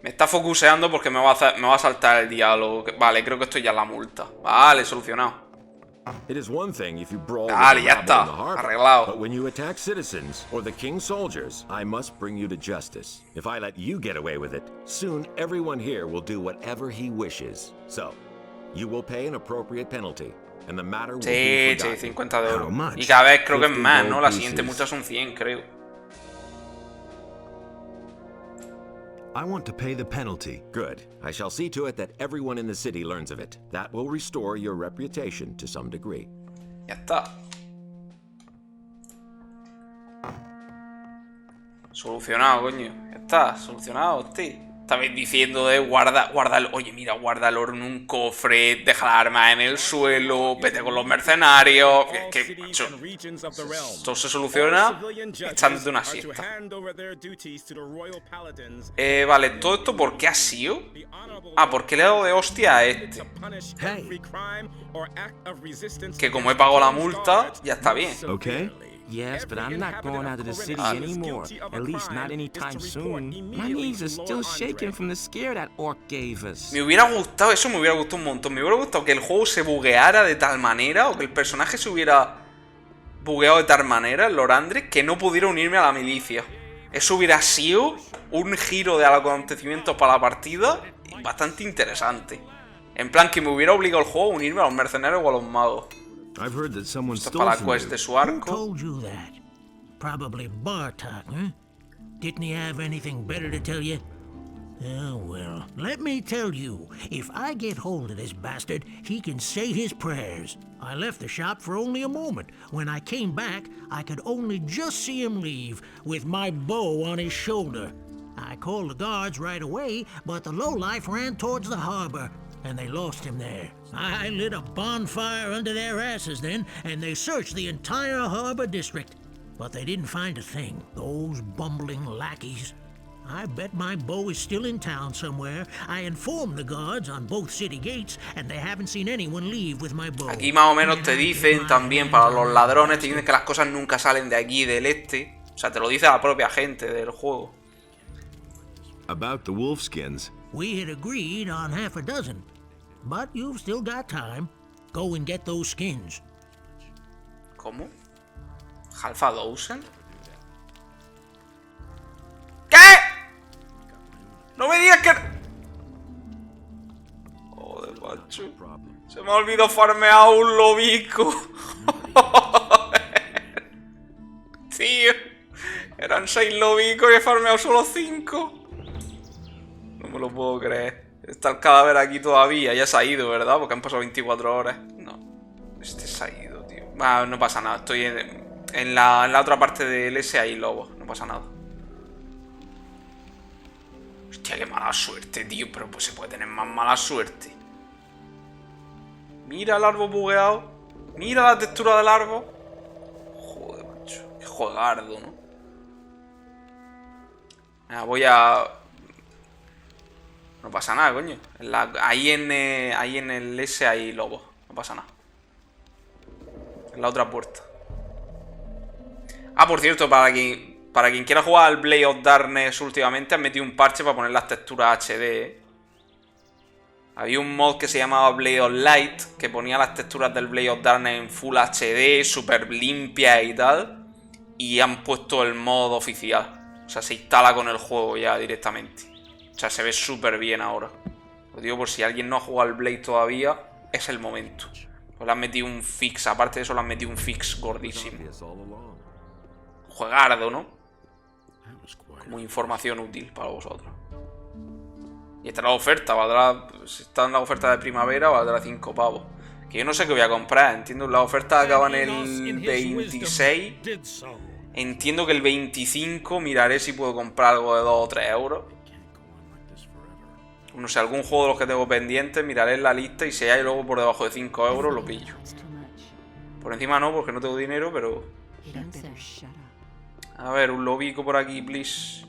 Me está focuseando porque me va a saltar el diálogo. Vale, creo que esto ya es la multa. Vale, solucionado. Vale, ya está. Arreglado. But when you attack citizens or the king's soldiers, I must bring you to justice. If I let you get away with it, soon everyone here will do whatever he wishes. So, you will pay an appropriate penalty. And the matter will be forgotten. Sí, 50 de oro. Y cada vez creo que es más, ¿no? La siguiente multa son 100, creo. I want to pay the penalty. Good. I shall see to it that everyone in the city learns of it. That will restore your reputation to some degree. Ya está. Solucionado, coño. Ya está, solucionado, tío. Estabais diciendo de guarda el... Oye, mira, guarda el oro en un cofre, deja las armas en el suelo, vete con los mercenarios... Que macho, esto se soluciona echándote una siesta. Vale, ¿todo esto por qué ha sido? Ah, porque le he dado de hostia a este. Que como he pagado la multa, ya está bien. Okay. Yes, but I'm not going out of the city anymore. At least not anytime soon. My knees are still shaking from the scare that orc gave us. Me hubiera gustado, eso me hubiera gustado un montón. Me hubiera gustado que el juego se bugueara de tal manera, o que el personaje se hubiera bugueado de tal manera, el Lord Andre, que no pudiera unirme a la milicia. Eso hubiera sido un giro de acontecimientos para la partida bastante interesante. En plan, que me hubiera obligado el juego a unirme a los mercenarios o a los magos. I've heard that someone Esto es stole para la from quest you. de su arco. Who told you that? Probably Bartok, huh? Didn't he have anything better to tell you? Oh, well, let me tell you, if I get hold of this bastard, he can say his prayers. I left the shop for only a moment. When I came back, I could only just see him leave, with my bow on his shoulder. I called the guards right away, but the lowlife ran towards the harbor, and they lost him there. I lit a bonfire under their asses then, and they searched the entire harbor district. But they didn't find a thing, those bumbling lackeys. I bet my bow is still in town somewhere. I informed the guards on both city gates, and they haven't seen anyone leave with my bow. Aquí más o menos te dicen también, para los ladrones, te dicen que las cosas nunca salen de aquí, del este. O sea, te lo dice la propia gente del juego. About the wolfskins. We had agreed on half a dozen. But you've still got time. Go and get those skins. ¿Cómo? ¿Half a dozen? ¿Qué? No me digas que... Joder, macho. Se me ha olvidado farmear un lobico. Tío. Eran 6 lobicos y he farmeado solo 5. No me lo puedo creer. Está el cadáver aquí todavía. Ya se ha ido, ¿verdad? Porque han pasado 24 horas. No. Este se ha ido, tío. Ah, no pasa nada. Estoy en la otra parte del S hay lobos. No pasa nada. Hostia, qué mala suerte, tío. Pero pues se puede tener más mala suerte. Mira el árbol bugueado. Mira la textura del árbol. Joder, macho. Qué juegardo, ¿no? Ah, voy a... No pasa nada, coño. Ahí en el S hay lobos. No pasa nada. En la otra puerta. Ah, por cierto, para quien quiera jugar al Blade of Darkness últimamente, han metido un parche para poner las texturas HD, ¿eh? Había un mod que se llamaba Blade of Light, que ponía las texturas del Blade of Darkness en Full HD, súper limpias y tal. Y han puesto el mod oficial. O sea, se instala con el juego ya directamente. O sea, se ve súper bien ahora. Lo digo por si alguien no ha jugado al Blade todavía, es el momento. Pues le han metido un fix, aparte de eso le han metido un fix gordísimo. Juegardo, ¿no? Como información útil para vosotros. Y esta es la oferta, valdrá... Si está en la oferta de primavera, valdrá 5 pavos. Que yo no sé qué voy a comprar, entiendo. Las ofertas acaban el 26. Entiendo que el 25 miraré si puedo comprar algo de 2 o 3 euros. No sé, algún juego de los que tengo pendientes, miraré en la lista y si hay luego por debajo de 5 euros lo pillo. Por encima no, porque no tengo dinero, pero... A ver, un lobico por aquí, please.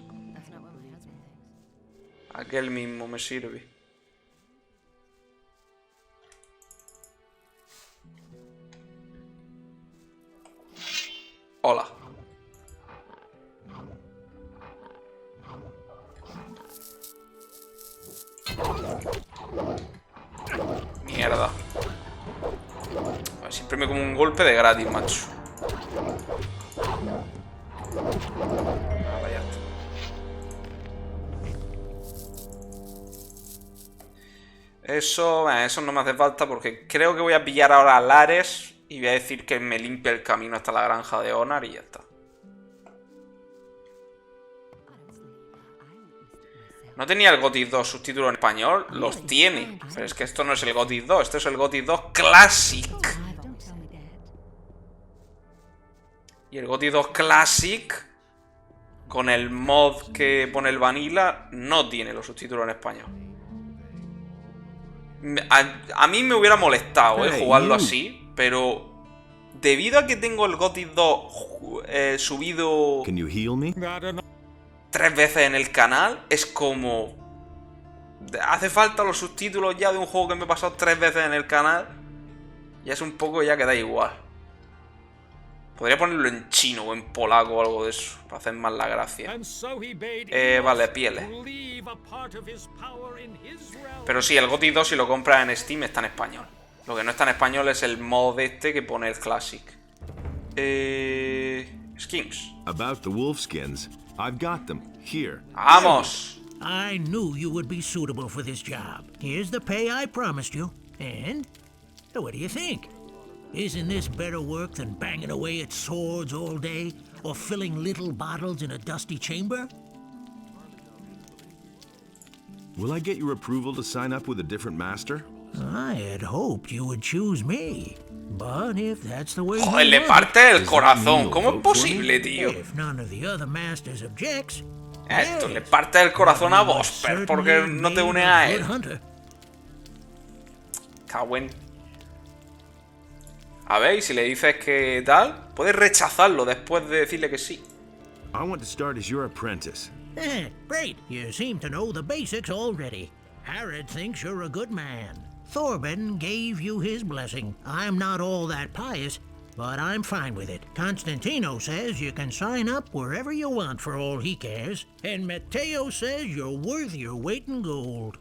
Aquel mismo me sirve. Hola. Mierda. Siempre me como un golpe de gratis, macho. Vaya. Eso no me hace falta porque creo que voy a pillar ahora a Lares y voy a decir que me limpie el camino hasta la granja de Onar y ya está. ¿No tenía el Gothic 2 subtítulo en español? Los tiene. Pero es que esto no es el Gothic 2. Esto es el Gothic 2 Classic. Y el Gothic 2 Classic, con el mod que pone el Vanilla, no tiene los subtítulos en español. A mí me hubiera molestado, jugarlo así. Pero debido a que tengo el Gothic 2 subido 3 veces en el canal, es como... Hace falta los subtítulos ya de un juego que me he pasado 3 veces en el canal. Y es un poco ya que da igual. Podría ponerlo en chino o en polaco o algo de eso, para hacer más la gracia. Vale, pieles. Pero sí, el Gothic 2 si lo compras en Steam está en español. Lo que no está en español es el mod este que pone el Classic. Skins. About the wolf skins, I've got them here. ¡Vamos! I knew you would be suitable for this job. Here's the pay I promised you. And what do you think? Isn't this better work than banging away at swords all day or filling little bottles in a dusty chamber? Will I get your approval to sign up with a different master? I had hoped you would choose me. But if that's the way you Joder, le parte el corazón. ¿Cómo es posible, tío? If none of the other masters objects, esto le parte el corazón a Vosper porque no te une a él. Cagüen. A ver, y si le dices que tal, puedes rechazarlo después de decirle que sí. I want to start as your apprentice. Great. You seem to know the basics already. Harrod thinks you're a good man. Thorben gave you his blessing. I'm not all that pious, but I'm fine with it. Constantino says you can sign up wherever you want for all he cares. And Matteo says you're worth your weight in gold.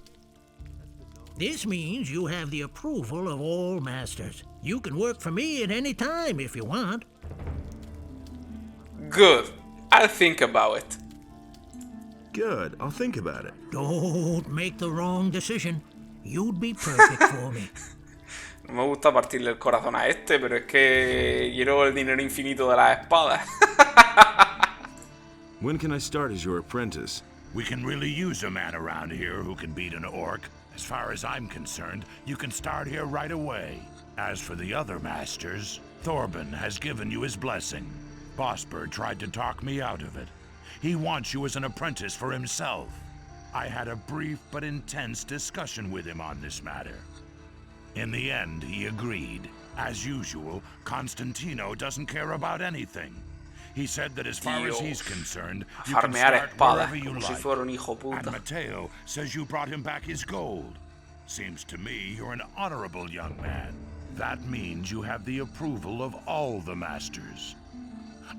This means you have the approval of all masters. You can work for me at any time if you want. Good. I'll think about it. Good. I'll think about it. Don't make the wrong decision. You'd be perfect for me. No me gusta partirle el corazón a este, pero es que quiero el dinero infinito de las espadas. When can I start as your apprentice? We can really use a man around here who can beat an orc. As far as I'm concerned, you can start here right away. As for the other masters, Thorben has given you his blessing. Vosper tried to talk me out of it. He wants you as an apprentice for himself. I had a brief but intense discussion with him on this matter. In the end, he agreed. As usual, Constantino doesn't care about anything. He said that as far as he's concerned, you can start wherever you like. And Matteo says you brought him back his gold. Seems to me you're an honorable young man. That means you have the approval of all the masters.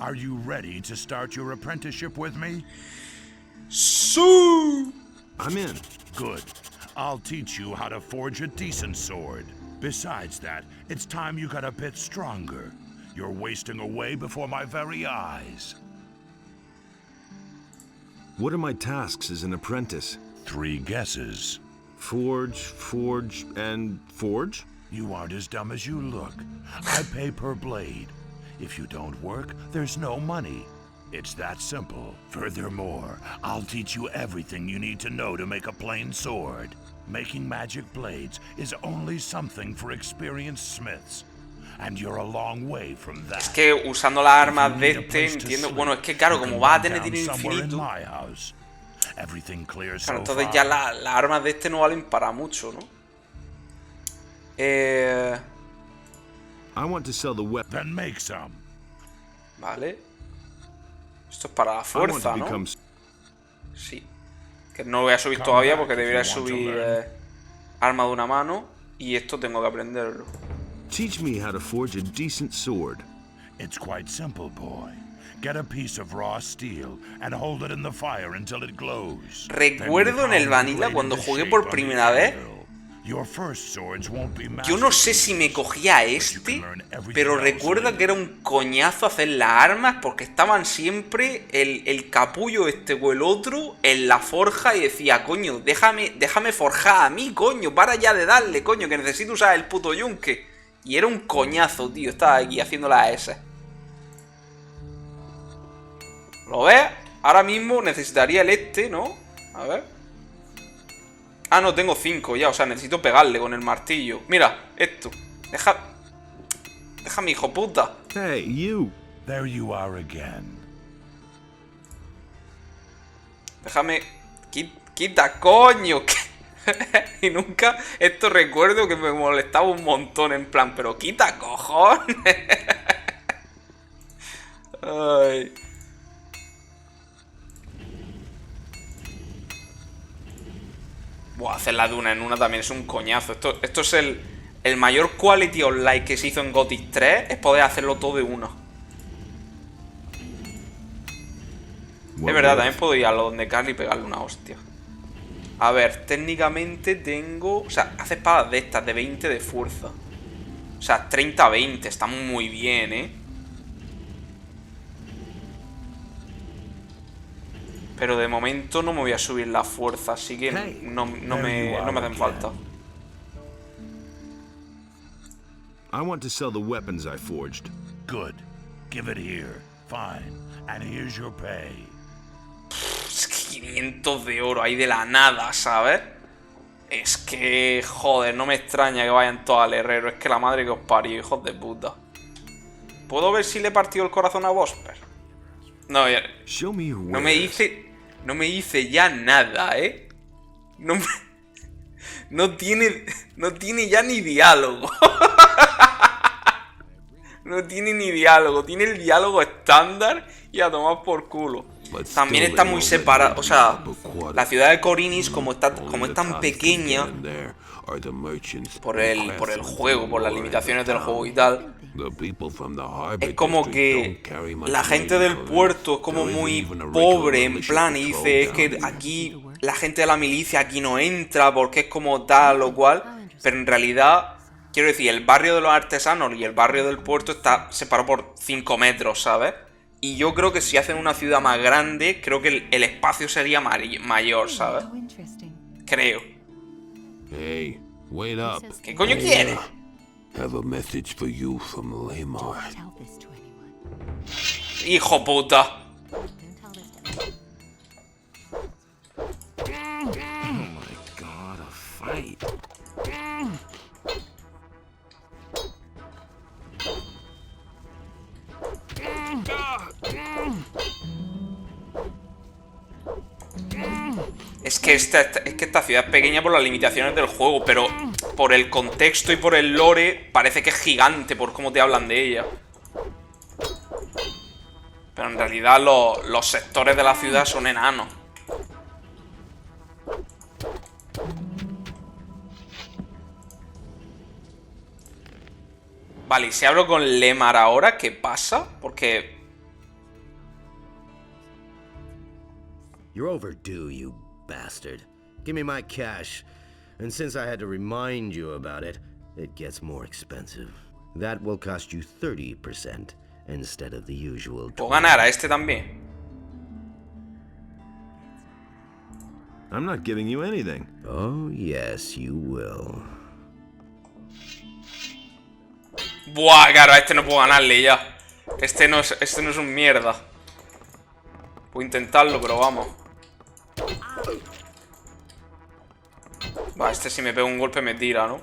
Are you ready to start your apprenticeship with me? So, I'm in. Good. I'll teach you how to forge a decent sword. Besides that, it's time you got a bit stronger. You're wasting away before my very eyes. What are my tasks as an apprentice? 3 guesses. Forge, and forge? You aren't as dumb as you look. I pay per blade. If you don't work, there's no money. It's that simple. Furthermore, I'll teach you everything you need to know to make a plain sword. Making magic blades is only something for experienced smiths. And you're a long way from that. Es que usando las armas de este, entiendo. Bueno, es que claro, como vas a tener dinero infinito. Claro, entonces ya las armas de este no valen para mucho, ¿no? I want to sell the weapon. Then make some. Vale. Esto es para la fuerza, ¿no? Sí. Que no lo voy a subir todavía porque debería subir arma de una mano. Y esto tengo que aprenderlo. Teach me how to forge a decent sword. It's quite simple, boy. Get a piece of raw steel and hold it in the fire until it glows. Recuerdo en el Vanilla cuando jugué por primera vez. Yo no sé si me cogía este, pero recuerdo que era un coñazo hacer las armas porque estaban siempre el capullo este o el otro en la forja y decía, coño, déjame forjar a mí, coño, para ya de darle, coño, que necesito usar el puto yunque. Y era un coñazo, tío, estaba aquí haciendo las S. ¿Lo ves? Ahora mismo necesitaría el este, ¿no? A ver. Ah, no, tengo 5 ya. O sea, necesito pegarle con el martillo. Mira, esto. Déjame, hijo puta. Hey, you. There you are again. Déjame... Quita, coño. Y nunca... Esto recuerdo que me molestaba un montón. En plan, pero quita, cojones. Ay... Buah, hacer la duna en una también es un coñazo. Esto es el mayor quality of life que se hizo en Gothic 3. Es poder hacerlo todo de uno. Es verdad, también puedo ir a lo donde Carly y pegarle una hostia. A ver, técnicamente tengo... O sea, hace espadas de estas, de 20 de fuerza. O sea, 30-20. Está muy bien, ¿eh? Pero de momento no me voy a subir la fuerza, así que no me hacen falta. I want to sell the weapons I forged. Good. Give it here. Fine. And here's your pay. Es que 500 de oro ahí de la nada, ¿sabes? Es que, joder, no me extraña que vayan todos al herrero. Es que la madre que os parió, hijos de puta. ¿Puedo ver si le he partido el corazón a Vosper? No, ya, no me dice ya nada, ¿eh? No tiene ya ni diálogo. No tiene ni diálogo. Tiene el diálogo estándar y a tomar por culo. También está muy separado. O sea, la ciudad de Khorinis, como es tan pequeña por el juego, por las limitaciones del juego y tal, es como que la gente del puerto es como muy pobre, en plan, y dice, es que aquí la gente de la milicia aquí no entra porque es como tal o cual, pero en realidad, quiero decir, el barrio de los artesanos y el barrio del puerto está separado por 5 metros, ¿sabes? Y yo creo que si hacen una ciudad más grande, creo que el espacio sería mayor, ¿sabes? Creo. Hey, wait up. ¿Qué coño quiere? Have a message for you from Lamar. Hijo puta. Oh my god, a fight. Es que esta ciudad es pequeña por las limitaciones del juego, pero por el contexto y por el lore parece que es gigante por cómo te hablan de ella. Pero en realidad los sectores de la ciudad son enanos. Vale, y si hablo con Lemar ahora, ¿qué pasa? Porque... You're overdue, you bastard. Give me my cash. And since I had to remind you about it, it gets more expensive. That will cost you 30% instead of the usual 20%. ¿Puedo ganar a este también? I'm not giving you anything. Oh, yes, you will. Buah, claro, a este no puedo ganarle ya. Este no es un mierda. Puedo intentarlo, pero vamos. Va, este si me pega un golpe me tira, ¿no?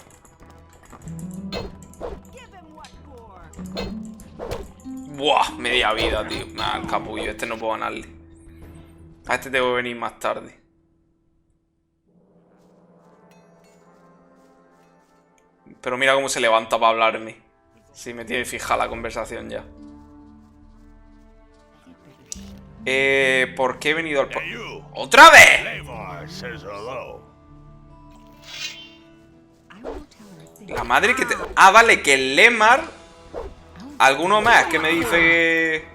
Buah, media vida, tío. El capullo, este no puedo ganarle. A este tengo que venir más tarde. Pero mira cómo se levanta para hablarme. Sí, me tiene fija la conversación ya. ¿Por qué he venido al... ¡Otra vez! La madre que te... Ah, vale, que el Lemar... Alguno más que me dice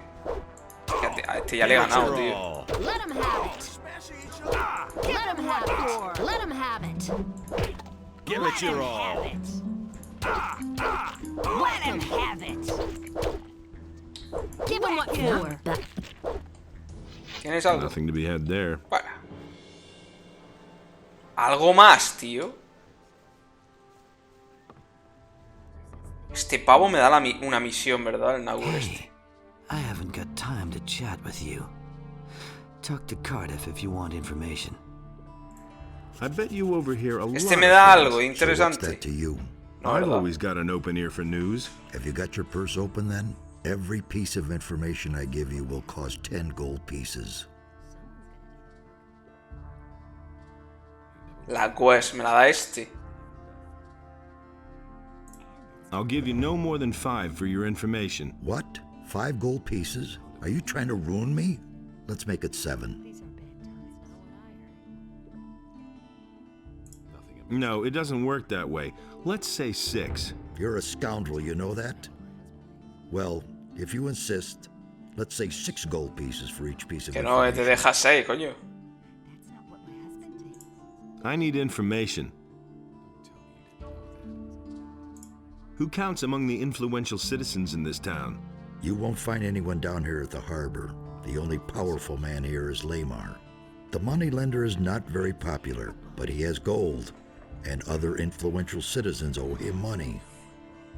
que... A este ya le he ganado, tío. Give it your all. Let him have it. Give him what for. ¿Tienes algo? Nothing to be had there. Bueno. Algo más, tío. Este pavo me da una misión, ¿verdad? El Nagur este. I haven't got time to chat with you. Talk to Cardiff if you want information. I bet you overhear a lot. Este me da algo interesante. So what's that to you? No, I've ¿verdad? always got an open ear for news. Have you got your purse open then? Every piece of information I give you will cost 10 gold pieces. La quest me la da este. I'll give you no more than 5 for your information. What? 5 gold pieces? Are you trying to ruin me? Let's make it 7. No, it doesn't work that way. Let's say 6. You're a scoundrel, you know that? Well, if you insist, let's say 6 gold pieces for each piece of Que no te deja 6, coño. I need information. Who counts among the influential citizens in this town? You won't find anyone down here at the harbor. The only powerful man here is Lamar. The moneylender is not very popular, but he has gold, and other influential citizens owe him money.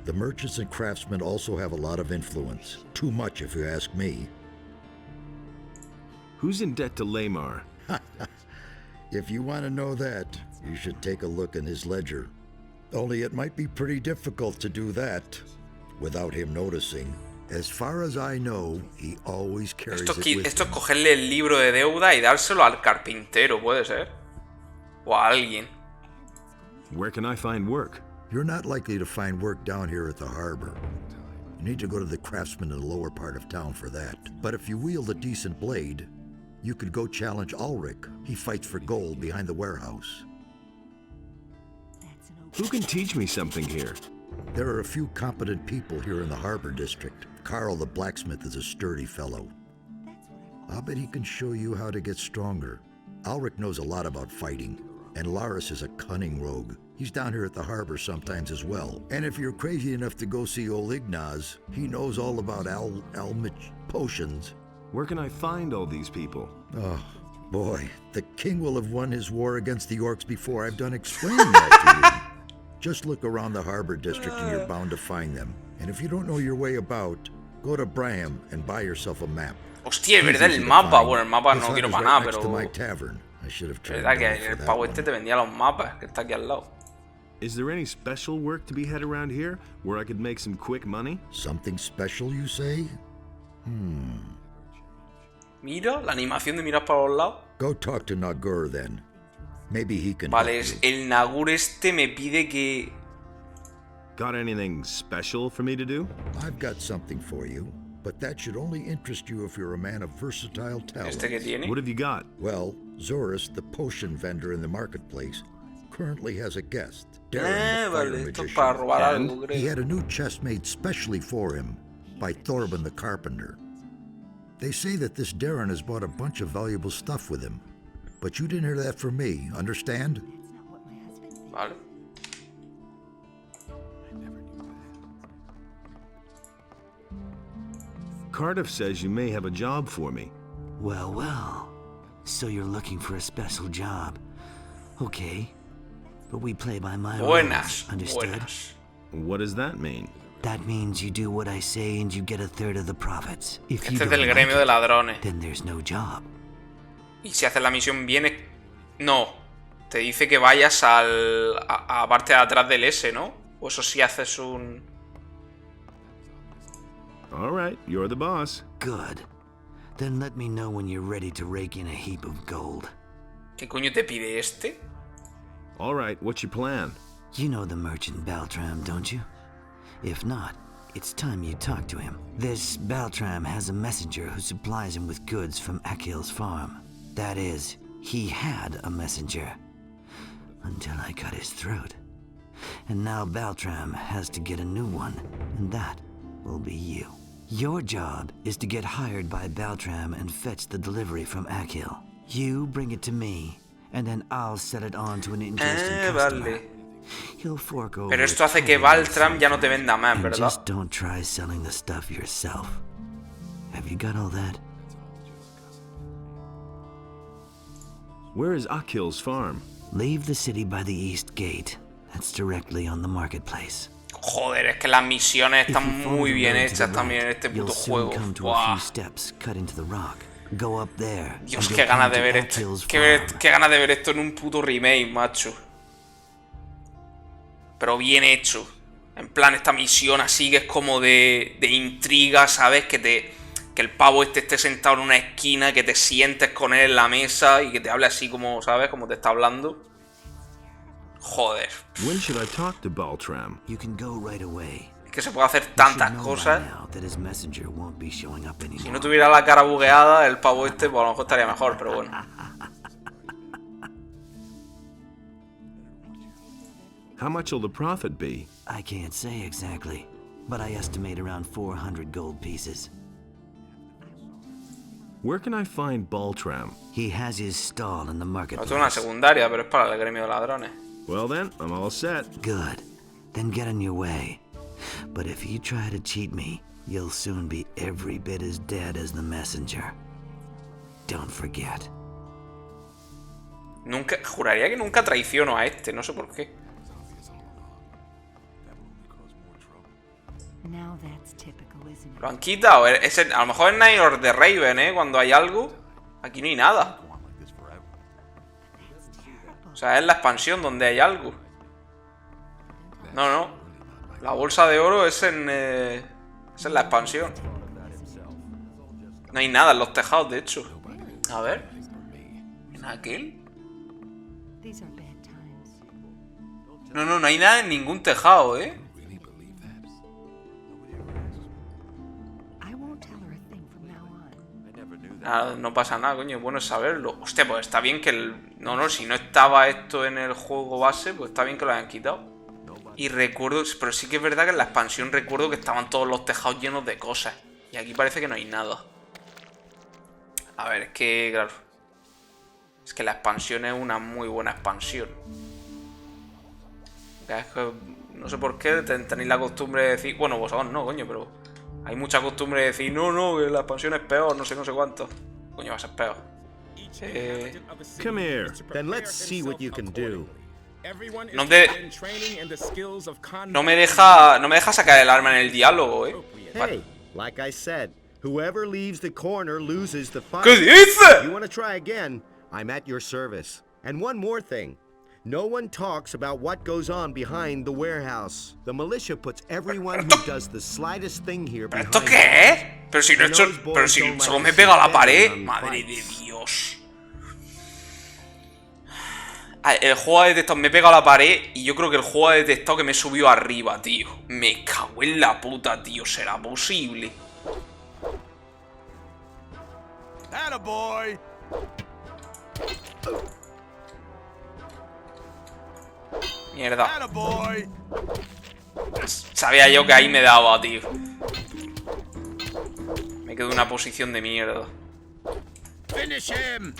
The merchants and craftsmen also have a lot of influence. Too much, if you ask me. Who's in debt to Lamar? If you want to know that, you should take a look in his ledger. Only it might be pretty difficult to do that without him noticing. As far as I know, he always carries it with him. Esto es cogerle el libro de deuda y dárselo al carpintero, puede ser. O a alguien. Where can I find work? You're not likely to find work down here at the harbor. You need to go to the craftsman in the lower part of town for that. But if you wield a decent blade, you could go challenge Ulrich. He fights for gold behind the warehouse. Who can teach me something here? There are a few competent people here in the harbor district. Carl the blacksmith is a sturdy fellow. I'll bet he can show you how to get stronger. Ulrich knows a lot about fighting, and Laris is a cunning rogue. He's down here at the harbor sometimes as well. And if you're crazy enough to go see old Ignaz, he knows all about Almich potions. Where can I find all these people? Oh, boy. The king will have won his war against the orcs before I've done explaining that to you. Just look around the harbor district and you're bound to find them. And if you don't know your way about, go to Braham and buy yourself a map. Hostia, es verdad, el mapa. Bueno, el mapa no quiero para nada, pero... Es verdad que el pavo este te vendía los mapas, que está aquí al lado. Is there any special work to be had around here where I could make some quick money? Something special, you say? Mira, la animación de mirar para los lados. Go talk to Nagur then. Maybe he can. Vale, el Nagur este me pide que... Got anything special for me to do? I've got something for you, but that should only interest you if you're a man of versatile talents. ¿Este qué tiene? What have you got? Well, Zorus, the potion vendor in the marketplace, currently has a guest. Darren, the fire magician. And he had a new chest made specially for him by Thorben the carpenter. They say that this Darren has bought a bunch of valuable stuff with him. But you didn't hear that from me, understand? Vale. Cardiff says you may have a job for me. Well, well. So you're looking for a special job. Okay. But we play by my rules, understood? Buenas. What does that mean? That means you do what I say and you get a third of the profits. If you Este es don't del like gremio de ladrones. then there's no job. Y si haces la misión bien... No. Te dice que vayas a parte de atrás del S, ¿no? O eso sí haces un... All right, you're the boss. Good. Then let me know when you're ready to rake in a heap of gold. ¿Qué coño te pide este? All right, what's your plan? You know the merchant Baltram, don't you? If not, it's time you talk to him. This Baltram has a messenger who supplies him with goods from Akhil's farm. That is, he had a messenger. Until I cut his throat. And now Baltram has to get a new one, and that will be you. Your job is to get hired by Baltram and fetch the delivery from Akhil. You bring it to me, and then I'll set it on to an interested customer. Vale. He'll fork over. Pero esto hace que Baltram ya no te venda más, and ¿verdad? Just don't try selling the stuff yourself. Have you got all that? Where is Akhil's farm? Leave the city by the east gate. That's directly on the marketplace. Joder, es que las misiones están muy bien hechas también en este puto juego. Come to a few steps cut into the rock. Dios, qué ganas de ver esto. Qué ganas de ver esto en un puto remake, macho. Pero bien hecho. En plan, esta misión así que es como de intriga, ¿sabes? Que el pavo esté sentado en una esquina, que te sientes con él en la mesa y que te hable así como, ¿sabes? Como te está hablando. Joder. When should I talk to Baltram? You can go right away. Es que se puede hacer tantas cosas. Si no tuviera la cara bugueada, el pavo este, pues a lo mejor estaría mejor, pero bueno. How much will the profit be? I can't say exactly, but I estimate around 400 gold pieces. Where can I find Baltram? He has his stall in the marketplace. Esto es una secundaria, pero es para el gremio de ladrones. Well then, I'm all set. Good. Then get on your way. But if you try to cheat me, you'll soon be every bit as dead as the messenger. Don't forget. Juraría que nunca traiciono a este, no sé por qué. Lo han quitado. A lo mejor es Night of the Raven, cuando hay algo. Aquí no hay nada. O sea, es la expansión donde hay algo. No. La bolsa de oro es en la expansión. No hay nada en los tejados, de hecho. A ver. ¿En aquel? No hay nada en ningún tejado, No pasa nada, coño, es bueno saberlo. Hostia, pues está bien que No, si no estaba esto en el juego base, pues está bien que lo hayan quitado. Y recuerdo, pero sí que es verdad que en la expansión recuerdo que estaban todos los tejados llenos de cosas. Y aquí parece que no hay nada. A ver, es que, claro. Es que la expansión es una muy buena expansión. Es que, no sé por qué tenéis la costumbre de decir... Bueno, vosotros no, coño, pero... Hay mucha costumbre de decir, no, que la expansión es peor, no sé cuánto. Coño, va a ser peor. Come here. Then let's see what you can do. No me deja sacar el arma en el diálogo, Hey, like I said, whoever leaves the corner loses the fight. ¿Qué dice? You want to try again? I'm at your service. And one more thing. No one talks about what goes on behind the warehouse. The militia puts everyone who does the slightest thing here behind. ¿Esto qué es? Pero si no he hecho... Pero si solo me pega a la pared. Madre de Dios. El juego ha detectado, me he pegado a la pared y yo creo que el juego ha detectado que me subió arriba, tío. Me cago en la puta, tío. ¿Será posible? Attaboy. Mierda. Sabía yo que ahí me daba, tío. Me quedo en una posición de mierda. Finish him.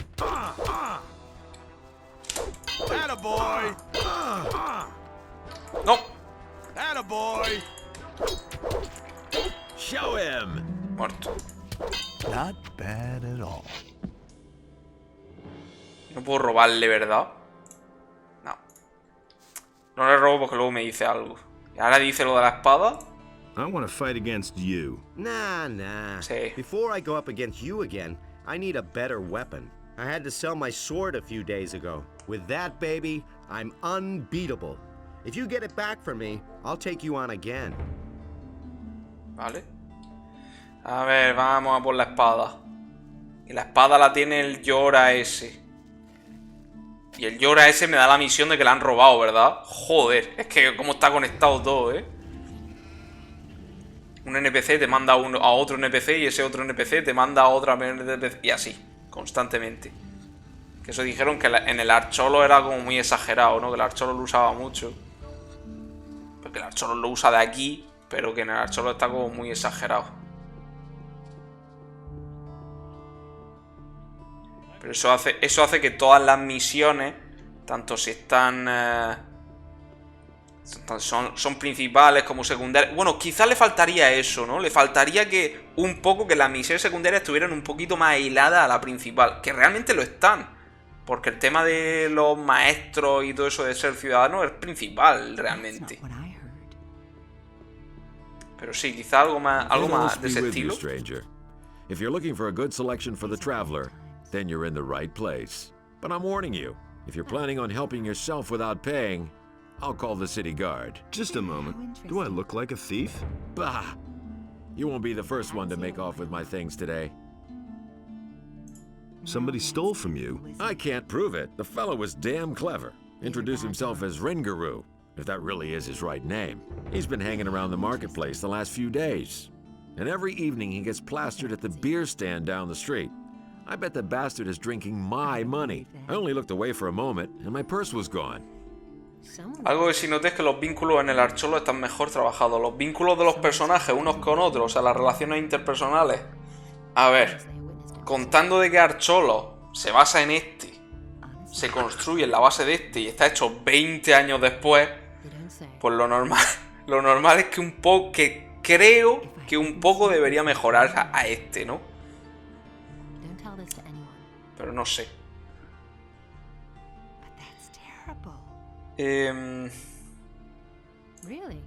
Attaboy. No. Attaboy. Show him. Muerto. Not bad at all. No puedo robarle, ¿verdad? No. No le robo porque luego me dice algo. Y ahora dice lo de la espada. I want to fight against you. Nah. Sí. Before I go up against you again, I need a better weapon. I had to sell my sword a few days ago. With that, baby, I'm unbeatable. If you get it back from me, I'll take you on again. Vale. A ver, vamos a por la espada. Y la espada la tiene el Llora ese. Y el Llora ese me da la misión de que la han robado, ¿verdad? Joder, es que cómo está conectado todo, Un NPC te manda a otro NPC y ese otro NPC te manda a otro NPC. Y así, constantemente. Que eso dijeron que en el Archolo era como muy exagerado, ¿no? Que el Archolo lo usaba mucho. Porque el Archolo lo usa de aquí, pero que en el Archolo está como muy exagerado. Pero eso hace que todas las misiones, tanto si están... son principales como secundarias... Bueno, quizás le faltaría eso, ¿no? Le faltaría que un poco que las misiones secundarias estuvieran un poquito más aisladas a la principal. Que realmente lo están. Porque el tema de los maestros y todo eso de ser ciudadano es principal, realmente. Pero sí, quizá algo más de ese estilo. If you're looking for a good selection for the traveler, then you're in the right place. But I'm warning you, if you're planning on helping yourself without paying, I'll call the city guard. Just a moment. Do I look like a thief? Bah! You won't be the first one to make off with my things today. Somebody stole from you. I can't prove it. The fellow was damn clever. Introduced himself as Ringaroo, if that really is his right name. He's been hanging around the marketplace the last few days. And every evening he gets plastered at the beer stand down the street. I bet the bastard is drinking my money. I only looked away for a moment, and my purse was gone. Algo que sí noté es que los vínculos en el Archolo están mejor trabajados. Los vínculos de los personajes unos con otros, o sea, las relaciones interpersonales. A ver, contando de que Archolo se basa en este, se construye en la base de este y está hecho 20 años después, pues lo normal es que un poco, que creo que un poco debería mejorar a este, ¿no? Pero no sé.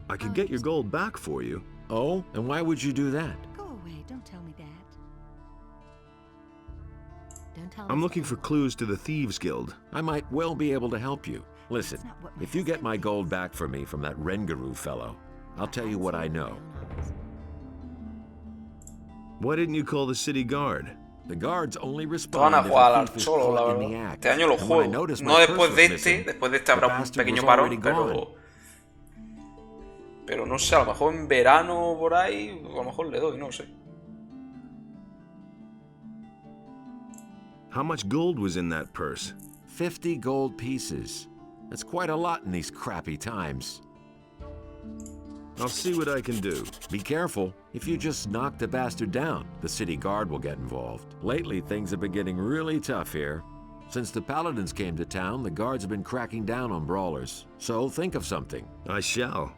I could get your gold back for you. Oh? And why would you do that? Go away, don't tell me that. I'm looking for clues to the Thieves Guild. I might well be able to help you. Listen, if you get my gold back for me from that Ringaroo fellow, I'll tell you what I know. Why didn't you call the city guard? The guards only Van respond a if jugar a al thief is Archolo, la caught in the verdad. act. Este año lo And when I juego. noticed No my después purse de was este. missing, Después de este habrá the un bastard pequeño was parón, already gone. pero no sé, a lo mejor en verano por ahí, a lo mejor le doy, no sé. How much gold was in that purse? 50 gold pieces. That's quite a lot in these crappy times. I'll see what I can do. Be careful. If you just knock the bastard down, the city guard will get involved. Lately, things have been getting really tough here. Since the paladins came to town, the guards have been cracking down on brawlers. So think of something. I shall.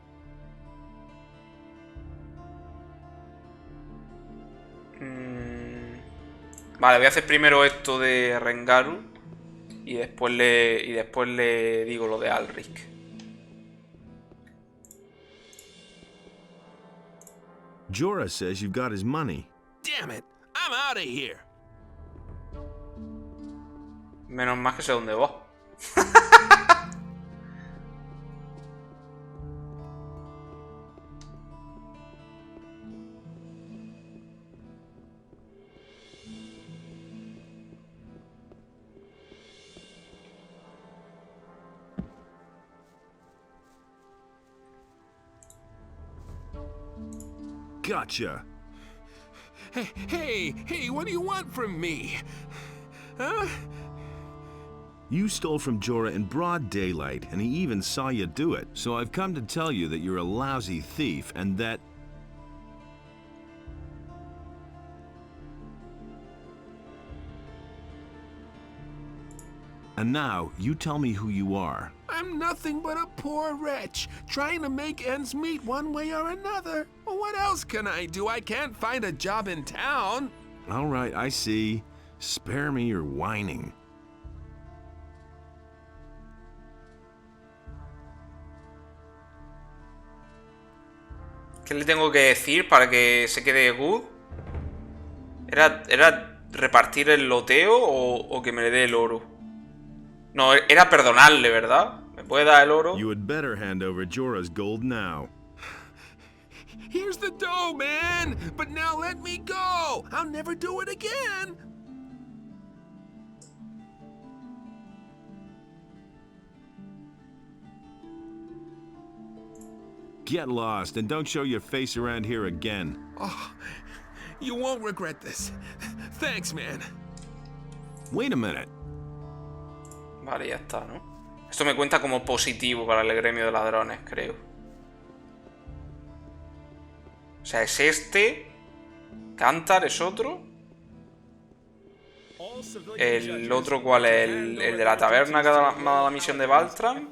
Vale, voy a hacer primero esto de Rengaru y después le digo lo de Alric. Jorah says you've got his money. Damn it! I'm out of here. Menos mal que sé dónde va. Gotcha. Hey, what do you want from me? Huh? You stole from Jorah in broad daylight, and he even saw you do it. So I've come to tell you that you're a lousy thief, and that... And now, you tell me who you are. I'm nothing but a poor wretch, trying to make ends meet one way or another. Well, what else can I do? I can't find a job in town. All right, I see. Spare me your whining. ¿Qué le tengo que decir para que se quede good? ¿Era repartir el loteo o que me le dé el oro? No, era perdonarle, ¿verdad? ¿Me puede dar el oro? You had better hand over Jorah's gold now. Here's the dough, man! But now let me go! I'll never do it again! Get lost and don't show your face around here again. Oh, you won't regret this. Thanks, man. Wait a minute. Vale, ya está, ¿no? Esto me cuenta como positivo para el gremio de ladrones, creo. O sea, es este. Cantar es otro. El otro, ¿cuál es? El de la taberna que me ha dado la misión de Baltram.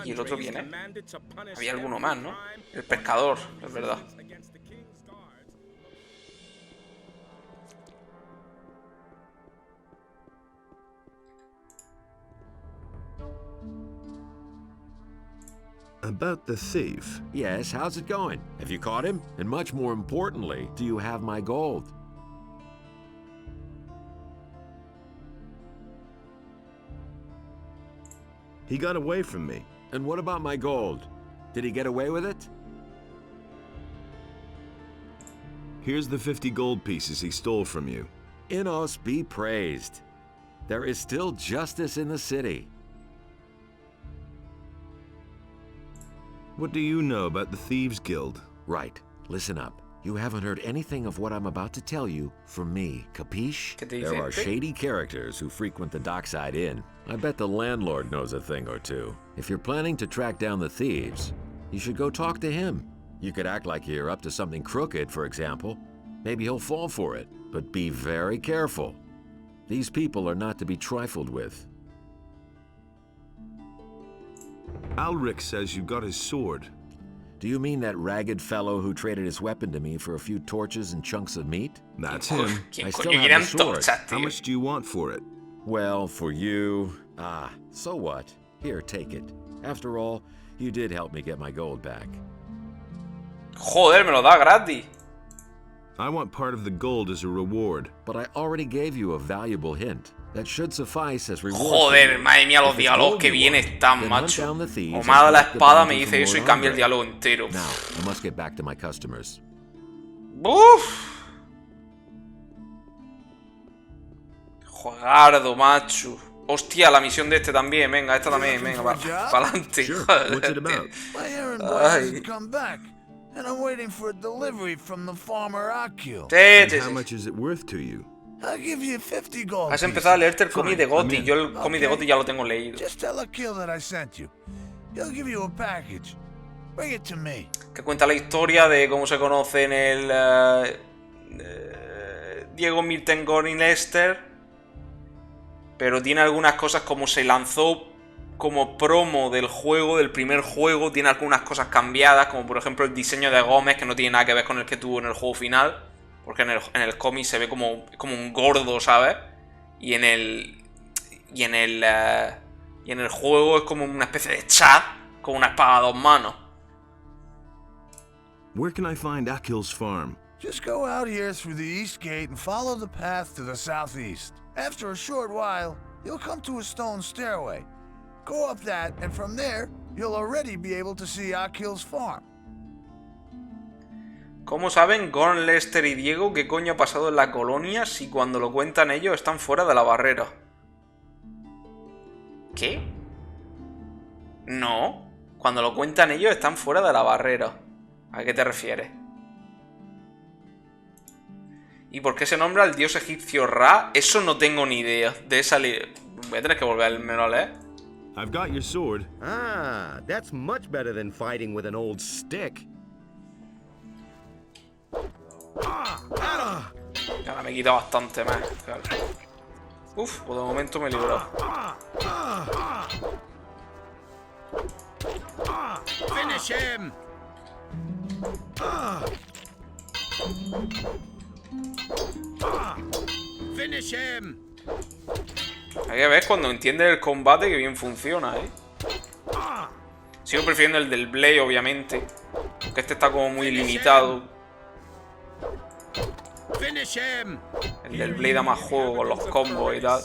¿Y el otro quién es? Había alguno más, ¿no? El pescador, es verdad. A About the thief. Yes, how's it going? Have you caught him? And much more importantly, do you have my gold? He got away from me. And what about my gold? Did he get away with it? Here's the 50 gold pieces he stole from you. Innos be praised. There is still justice in the city. What do you know about the Thieves' Guild? Right. Listen up. You haven't heard anything of what I'm about to tell you from me, capiche? There are shady characters who frequent the Dockside Inn. I bet the landlord knows a thing or two. If you're planning to track down the thieves, you should go talk to him. You could act like you're up to something crooked, for example. Maybe he'll fall for it, but be very careful. These people are not to be trifled with. Alric says you got his sword. Do you mean that ragged fellow who traded his weapon to me for a few torches and chunks of meat? That's him. I still have the sword. How much do you want for it? Well, for you... so what? Here, take it. After all, you did help me get my gold back. Joder, me lo da gratis. I want part of the gold as a reward. But I already gave you a valuable hint. That should suffice as reward. Joder, madre mía, los diálogos que bien están, macho. O me ha dado la espada, me dice eso y cambia el diálogo entero. Now, I must get back to my customers. Uff. Juegardo, macho. Hostia, la misión de este también. Venga, esta también. Venga, para adelante. And I'm waiting for a delivery from the farmer Akil. How much is it worth to you? I'll give you 50 gold. Has empezado a leerte el cómic de Gothic. Yo el cómic de Gothic ya lo tengo leído. Just tell Akil that I sent you. He'll give you a package. Bring it to me. Que cuenta la historia de cómo se conocen el Diego Milton y Lester. Pero tiene algunas cosas como se lanzó como promo del juego, del primer juego, tiene algunas cosas cambiadas, como por ejemplo el diseño de Gómez, que no tiene nada que ver con el que tuvo en el juego final, porque en el cómic se ve como un gordo, ¿sabes? Y en el juego es como una especie de chat con una espada a dos manos. Where can I find Akil's farm? Just go out here through the east gate and follow the path to the southeast. After a short while, you'll come to a stone stairway. Go up that, and from there, you'll already be able to see Akil's farm. ¿Cómo saben Gorn, Lester y Diego qué coño ha pasado en la colonia si cuando lo cuentan ellos están fuera de la barrera? ¿Qué? No. Cuando lo cuentan ellos están fuera de la barrera. ¿A qué te refieres? ¿Y por qué se nombra al dios egipcio Ra? Eso no tengo ni idea. De esa voy a tener que volverme a leer. I've got your sword. Ah, that's much better than fighting with an old stick. Ahora me quita bastante más. Claro. Uf, pues de momento me he librado. Finish him. Finish him. Hay que ver cuando entiendes el combate que bien funciona, Sigo prefiriendo el del Blade, obviamente. Porque este está como muy limitado. El del Blade da más juego con los combos y tal.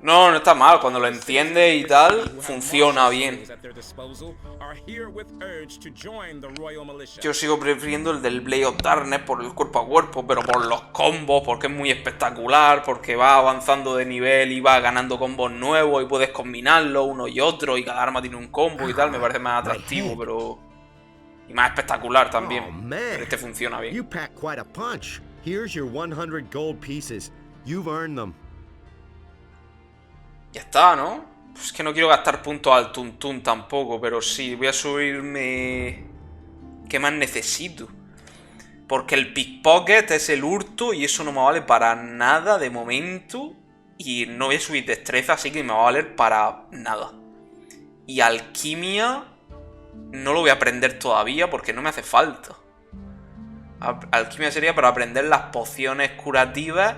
No, no está mal. Cuando lo entiendes y tal, funciona bien. Yo sigo prefiriendo el del Blade of Darkness por el cuerpo a cuerpo, pero por los combos, porque es muy espectacular, porque va avanzando de nivel y va ganando combos nuevos y puedes combinarlos uno y otro y cada arma tiene un combo y tal. Me parece más atractivo, pero... y más espectacular también. Pero este funciona bien. You pack quite a punch. Here's your 100 gold pieces. You've earned them. Ya está, ¿no? Es que no quiero gastar puntos al tuntún tampoco, pero sí, voy a subirme... ¿Qué más necesito? Porque el pickpocket es el hurto y eso no me vale para nada de momento. Y no voy a subir destreza, así que me va a valer para nada. Y alquimia... no lo voy a aprender todavía porque no me hace falta. Alquimia sería para aprender las pociones curativas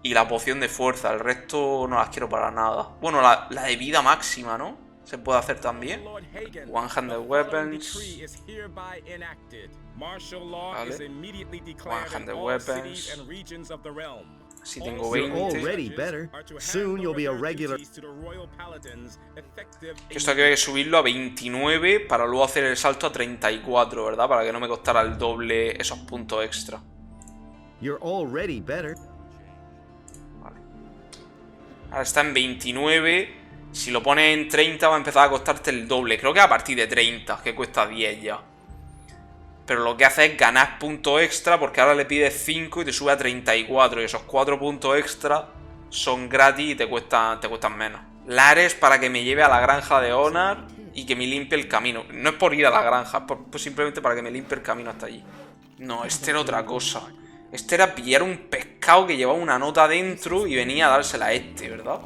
y la poción de fuerza. El resto no las quiero para nada. Bueno, la de vida máxima, ¿no? Se puede hacer también. One-handed weapons. Vale. One-handed weapons. Si tengo 20. Esto hay que subirlo a 29 para luego hacer el salto a 34, ¿verdad? Para que no me costara el doble esos puntos extra. Vale. Ahora está en 29. Si lo pones en 30 va a empezar a costarte el doble. Creo que a partir de 30, que cuesta 10 ya. Pero lo que hace es ganar puntos extra, porque ahora le pides 5 y te sube a 34. Y esos 4 puntos extra son gratis y te cuestan menos. Lares para que me lleve a la granja de Honor y que me limpie el camino. No es por ir a la granja, pues simplemente para que me limpie el camino hasta allí. No, este era otra cosa. Este era pillar un pescado que llevaba una nota dentro y venía a dársela a este, ¿verdad?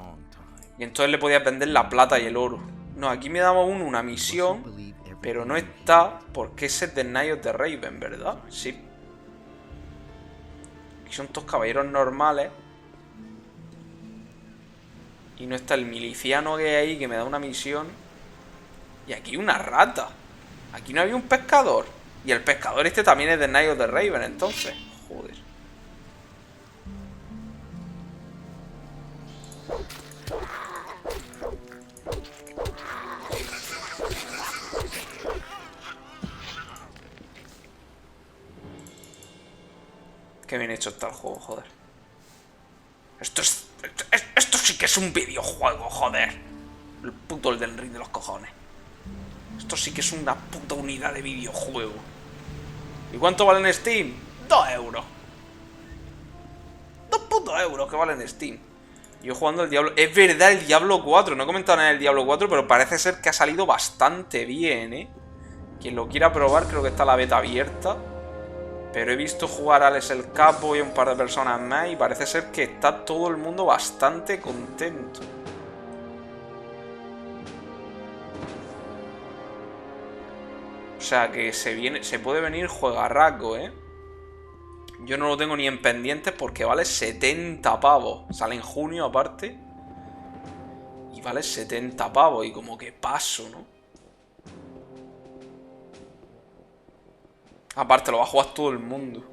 Y entonces le podías vender la plata y el oro. No, aquí me daba una misión... Pero no está porque ese es de Night of the Raven, ¿verdad? Sí. Aquí son todos caballeros normales. Y no está el miliciano que hay ahí que me da una misión. Y aquí una rata. Aquí no había un pescador. Y el pescador este también es de Night of the Raven, entonces. Joder. Qué bien hecho está el juego, joder. Esto sí que es un videojuego, joder. El puto Elden Ring de los cojones. Esto sí que es una puta unidad de videojuego. ¿Y cuánto vale en Steam? 2 euros. 2 putos euros que vale en Steam. Yo jugando el Diablo... Es verdad, el Diablo 4. No he comentado nada del Diablo 4, pero parece ser que ha salido bastante bien, ¿eh? Quien lo quiera probar, creo que está la beta abierta. Pero he visto jugar a Alex el Capo y a un par de personas más y parece ser que está todo el mundo bastante contento. O sea que se puede venir juegarraco, ¿eh? Yo no lo tengo ni en pendientes porque vale 70 pavos. Sale en junio aparte. Y vale 70 pavos y como que paso, ¿no? Aparte, lo va a jugar todo el mundo.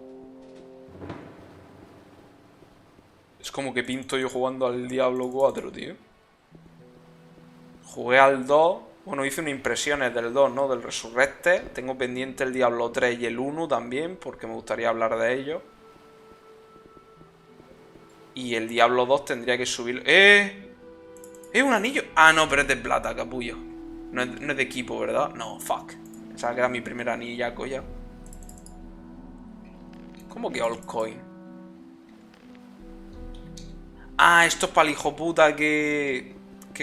Es como que pinto yo jugando al Diablo 4, tío. Jugué al 2. Bueno, hice unas impresiones del 2, ¿no? Del Resurrected. Tengo pendiente el Diablo 3 y el 1 también, porque me gustaría hablar de ellos. Y el Diablo 2 tendría que subir... ¡Eh! ¡Es un anillo! Ah, no, pero es de plata, capullo. No es de equipo, ¿verdad? No, fuck. Pensaba que era mi primer anillaco ya. ¿Cómo que all coin? Ah, esto es para el hijo puta que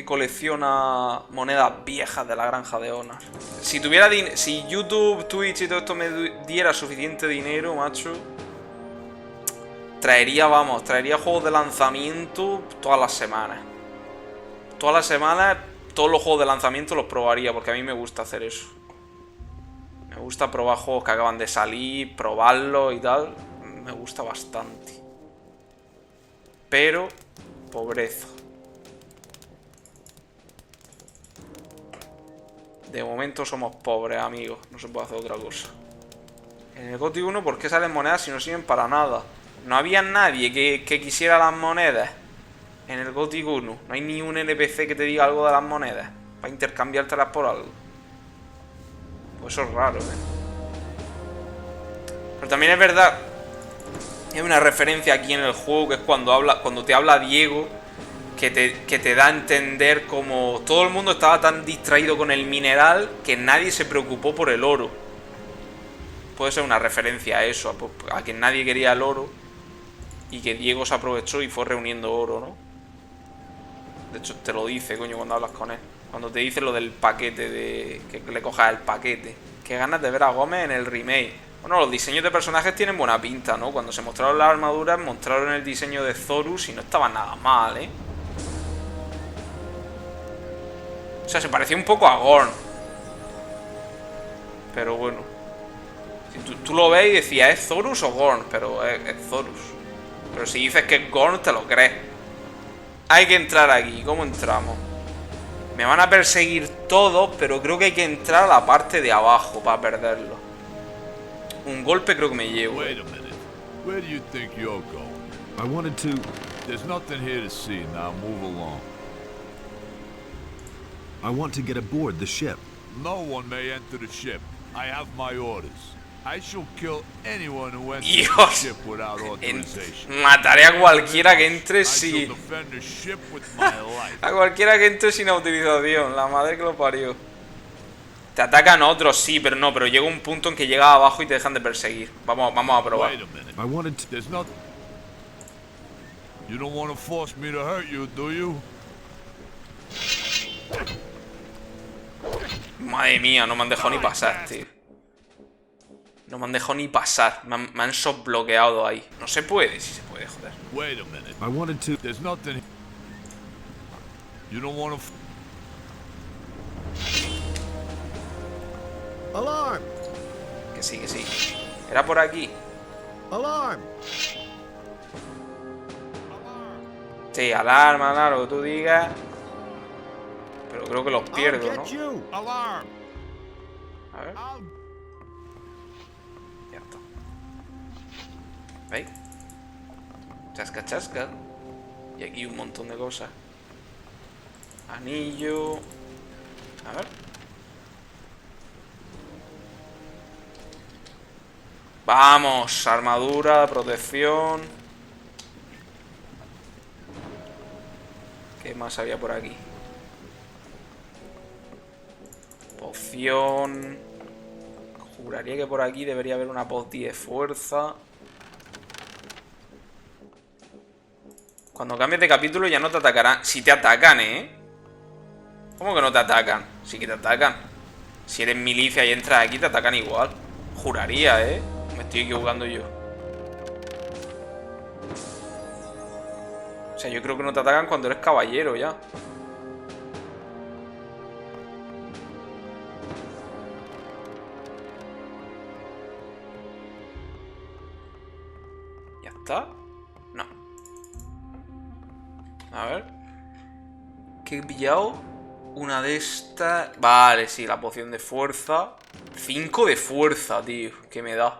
colecciona monedas viejas de la granja de Honor. Si tuviera si YouTube, Twitch y todo esto me diera suficiente dinero, macho, traería juegos de lanzamiento todas las semanas. Todas las semanas, todos los juegos de lanzamiento los probaría, porque a mí me gusta hacer eso. Me gusta probar juegos que acaban de salir, probarlos y tal. Me gusta bastante. Pero, pobreza. De momento somos pobres, amigos. No se puede hacer otra cosa. En el Gothic 1, ¿por qué salen monedas si no sirven para nada? No había nadie que quisiera las monedas. En el Gothic 1. No hay ni un NPC que te diga algo de las monedas. Para intercambiártelas por algo. Pues eso es raro, ¿eh? Pero también es verdad. Hay una referencia aquí en el juego que es cuando te habla Diego, que te da a entender como todo el mundo estaba tan distraído con el mineral que nadie se preocupó por el oro. Puede ser una referencia a eso, a que nadie quería el oro y que Diego se aprovechó y fue reuniendo oro, ¿no? De hecho te lo dice, coño, cuando hablas con él. Cuando te dice lo del paquete, que le cojas el paquete. Qué ganas de ver a Gómez en el remake. Bueno, los diseños de personajes tienen buena pinta, ¿no? Cuando se mostraron las armaduras, mostraron el diseño de Zorus y no estaba nada mal, ¿eh? O sea, se parecía un poco a Gorn. Pero bueno. Si tú lo ves y decías, ¿es Zorus o Gorn? Pero es Zorus. Pero si dices que es Gorn, te lo crees. Hay que entrar aquí. ¿Cómo entramos? Me van a perseguir todos, pero creo que hay que entrar a la parte de abajo para perderlo. Un golpe creo que me llevo. Wait a minute. Where do you think you're going? I wanted to... There's nothing here to see. Now move along. I want to get aboard the ship. No one may enter the ship. I have my orders. I shall kill anyone who enters the ship without authorization. Mataré a cualquiera que entre sin... Defend the ship with my life. A cualquiera que entre sin autorización. La madre que lo parió. Te atacan otros, sí, pero no. Pero llega un punto en que llegas abajo y te dejan de perseguir. Vamos a probar. Wait a minute. I wanted to... There's not... You don't want to force me to hurt you, do you? Madre mía, no me han dejado ni pasar, tío. No me han dejado ni pasar. Me han softbloqueado ahí. No se puede, sí se puede, joder. Wait a minute. I wanted to... There's nothing... You don't want to... Alarm. Que sí, que sí. Era por aquí. Alarm. Sí, alarma, lo que tú digas. Pero creo que los pierdo, ¿no? Alarm. A ver. Ya está. ¿Veis? Chasca, chasca. Y aquí un montón de cosas. Anillo. A ver. Vamos, armadura, protección. ¿Qué más había por aquí? Poción. Juraría que por aquí debería haber una poti de fuerza. Cuando cambies de capítulo ya no te atacarán. Si te atacan, ¿eh? ¿Cómo que no te atacan? Sí que te atacan. Si eres milicia y entras aquí te atacan igual. Juraría, ¿eh? Me estoy equivocando yo. O sea, yo creo que no te atacan cuando eres caballero ya. ¿Ya está? No. A ver. ¿Qué he pillado? Una de estas... Vale, sí, la poción de fuerza. 5 de fuerza, tío. ¿Qué me da?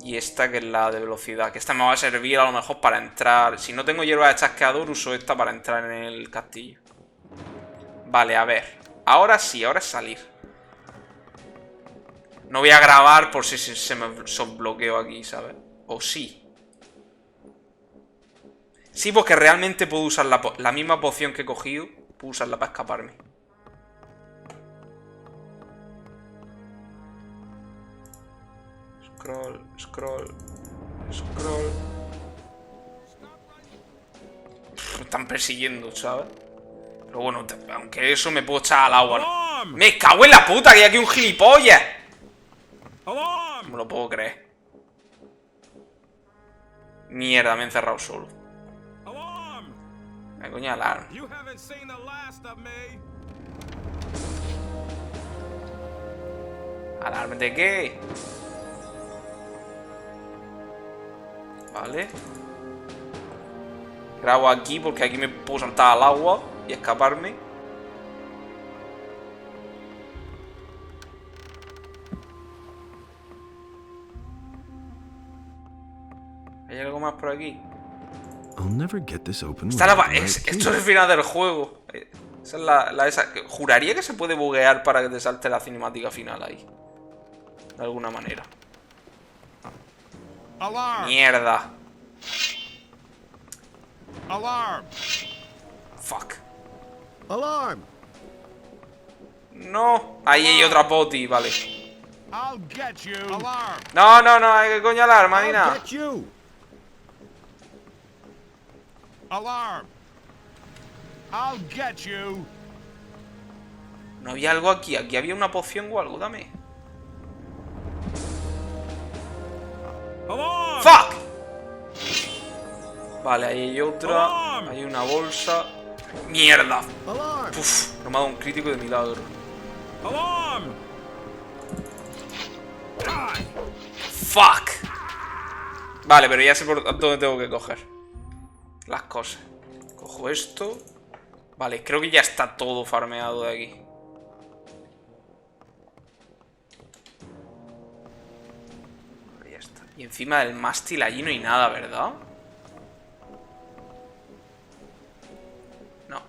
Y esta que es la de velocidad. Que esta me va a servir a lo mejor para entrar. Si no tengo hierba de chasqueador, uso esta para entrar en el castillo. Vale, a ver. Ahora sí, ahora es salir. No voy a grabar por si se me bloqueo aquí, ¿sabes? O sí. Sí, porque realmente puedo usar la misma poción que he cogido. Puedo usarla para escaparme. Scroll, scroll, scroll. Me están persiguiendo, ¿sabes? Pero bueno, aunque eso me puedo echar al agua. ¡Me cago en la puta! Que hay aquí un gilipollas. No me lo puedo creer. Mierda, me he encerrado solo. Me coño alarma. ¿Alarma de qué? Vale. Grabo aquí porque aquí me puedo saltar al agua y escaparme. ¿Hay algo más por aquí? Esto es el final del juego. Esa es esa. Juraría que se puede buguear para que te salte la cinemática final ahí. De alguna manera. Alarm. Mierda. Alarm. Fuck. Alarm. No. Ahí hay otra poti, vale. I'll get you. Alarm. No, no, no, hay que coño alarma ni nada. Alarm. I'll get you. No había algo aquí. Aquí había una poción o algo, dame. Alarm. ¡Fuck! Vale, ahí hay otra. Hay una bolsa. ¡Mierda! Uf, no me ha dado un crítico de milagro. ¡Fuck! Vale, pero ya sé por dónde tengo que coger las cosas. Cojo esto. Vale, creo que ya está todo farmeado de aquí. Vale, ya está. Y encima del mástil allí no hay nada, ¿verdad? No.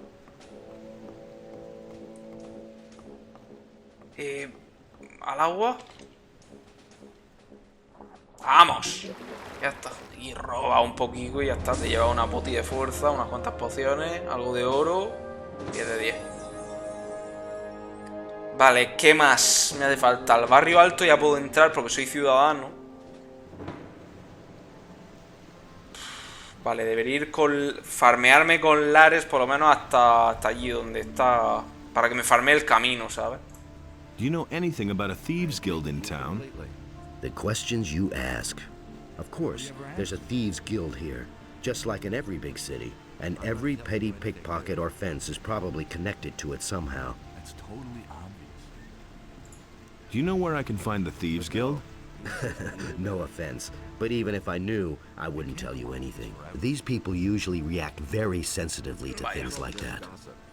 ¿Al agua? ¡Vamos! Ya está. Y roba un poquito y ya está. Te lleva una poti de fuerza, unas cuantas pociones, algo de oro. 10 de 10. Vale, ¿qué más me hace falta? Al barrio alto ya puedo entrar porque soy ciudadano. Vale, debería ir con... farmearme con Lares por lo menos hasta allí donde está... para que me farmee el camino, ¿sabes? Do you know anything about a thieves guild in town? The questions you ask. Of course, there's a thieves guild here, just like in every big city, and every petty pickpocket or fence is probably connected to it somehow. That's totally obvious. Do you know where I can find the thieves guild? No offense, but even if I knew, I wouldn't tell you anything. These people usually react very sensitively to things like that.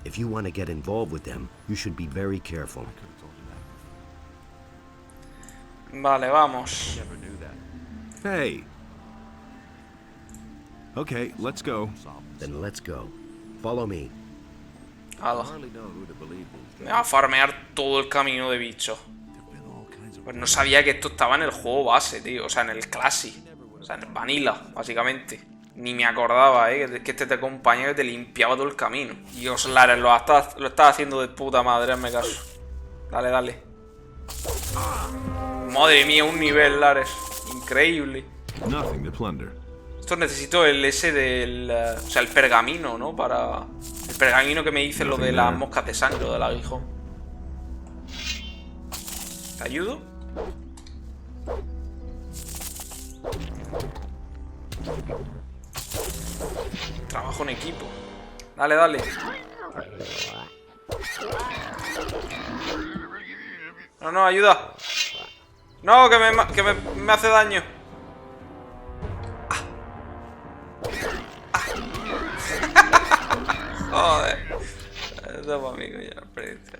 If you want to get involved with them, you should be very careful. Vale, vamos. Hey. Okay, let's go. Then let's go. Follow me. Hala. Me va a farmear todo el camino de bicho. Pues no sabía que esto estaba en el juego base, tío. O sea, en el Casi. O sea, en el Vanilla, básicamente. Ni me acordaba, que este te acompañaba y te limpiaba todo el camino. Dios, Lares, lo estás haciendo de puta madre, hazme caso. Dale, dale. Madre mía, un nivel, Lares. Increíble. Esto necesito el ese del... o sea, el pergamino, ¿no? Para... el pergamino que me dice lo de las moscas de sangre, del aguijón. ¿Te ayudo? Trabajo en equipo. Dale, dale. No, no, ayuda. No, que me hace daño. Joder. Eso para mí, ya, experiencia.